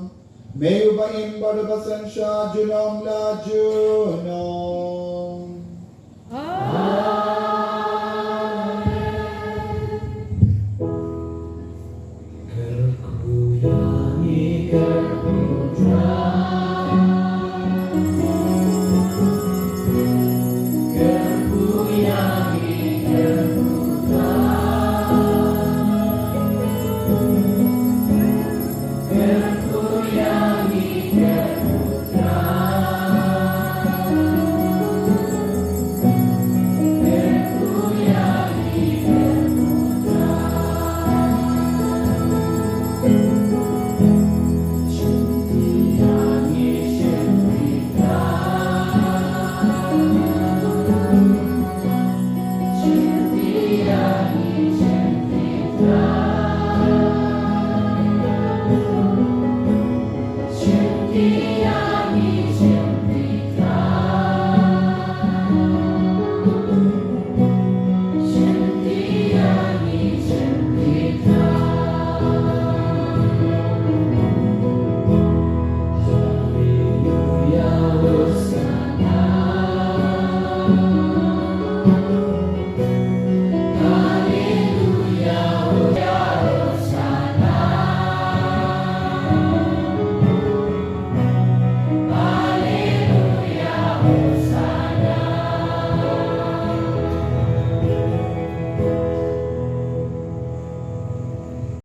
meu ba imbad basan sya junom la junom.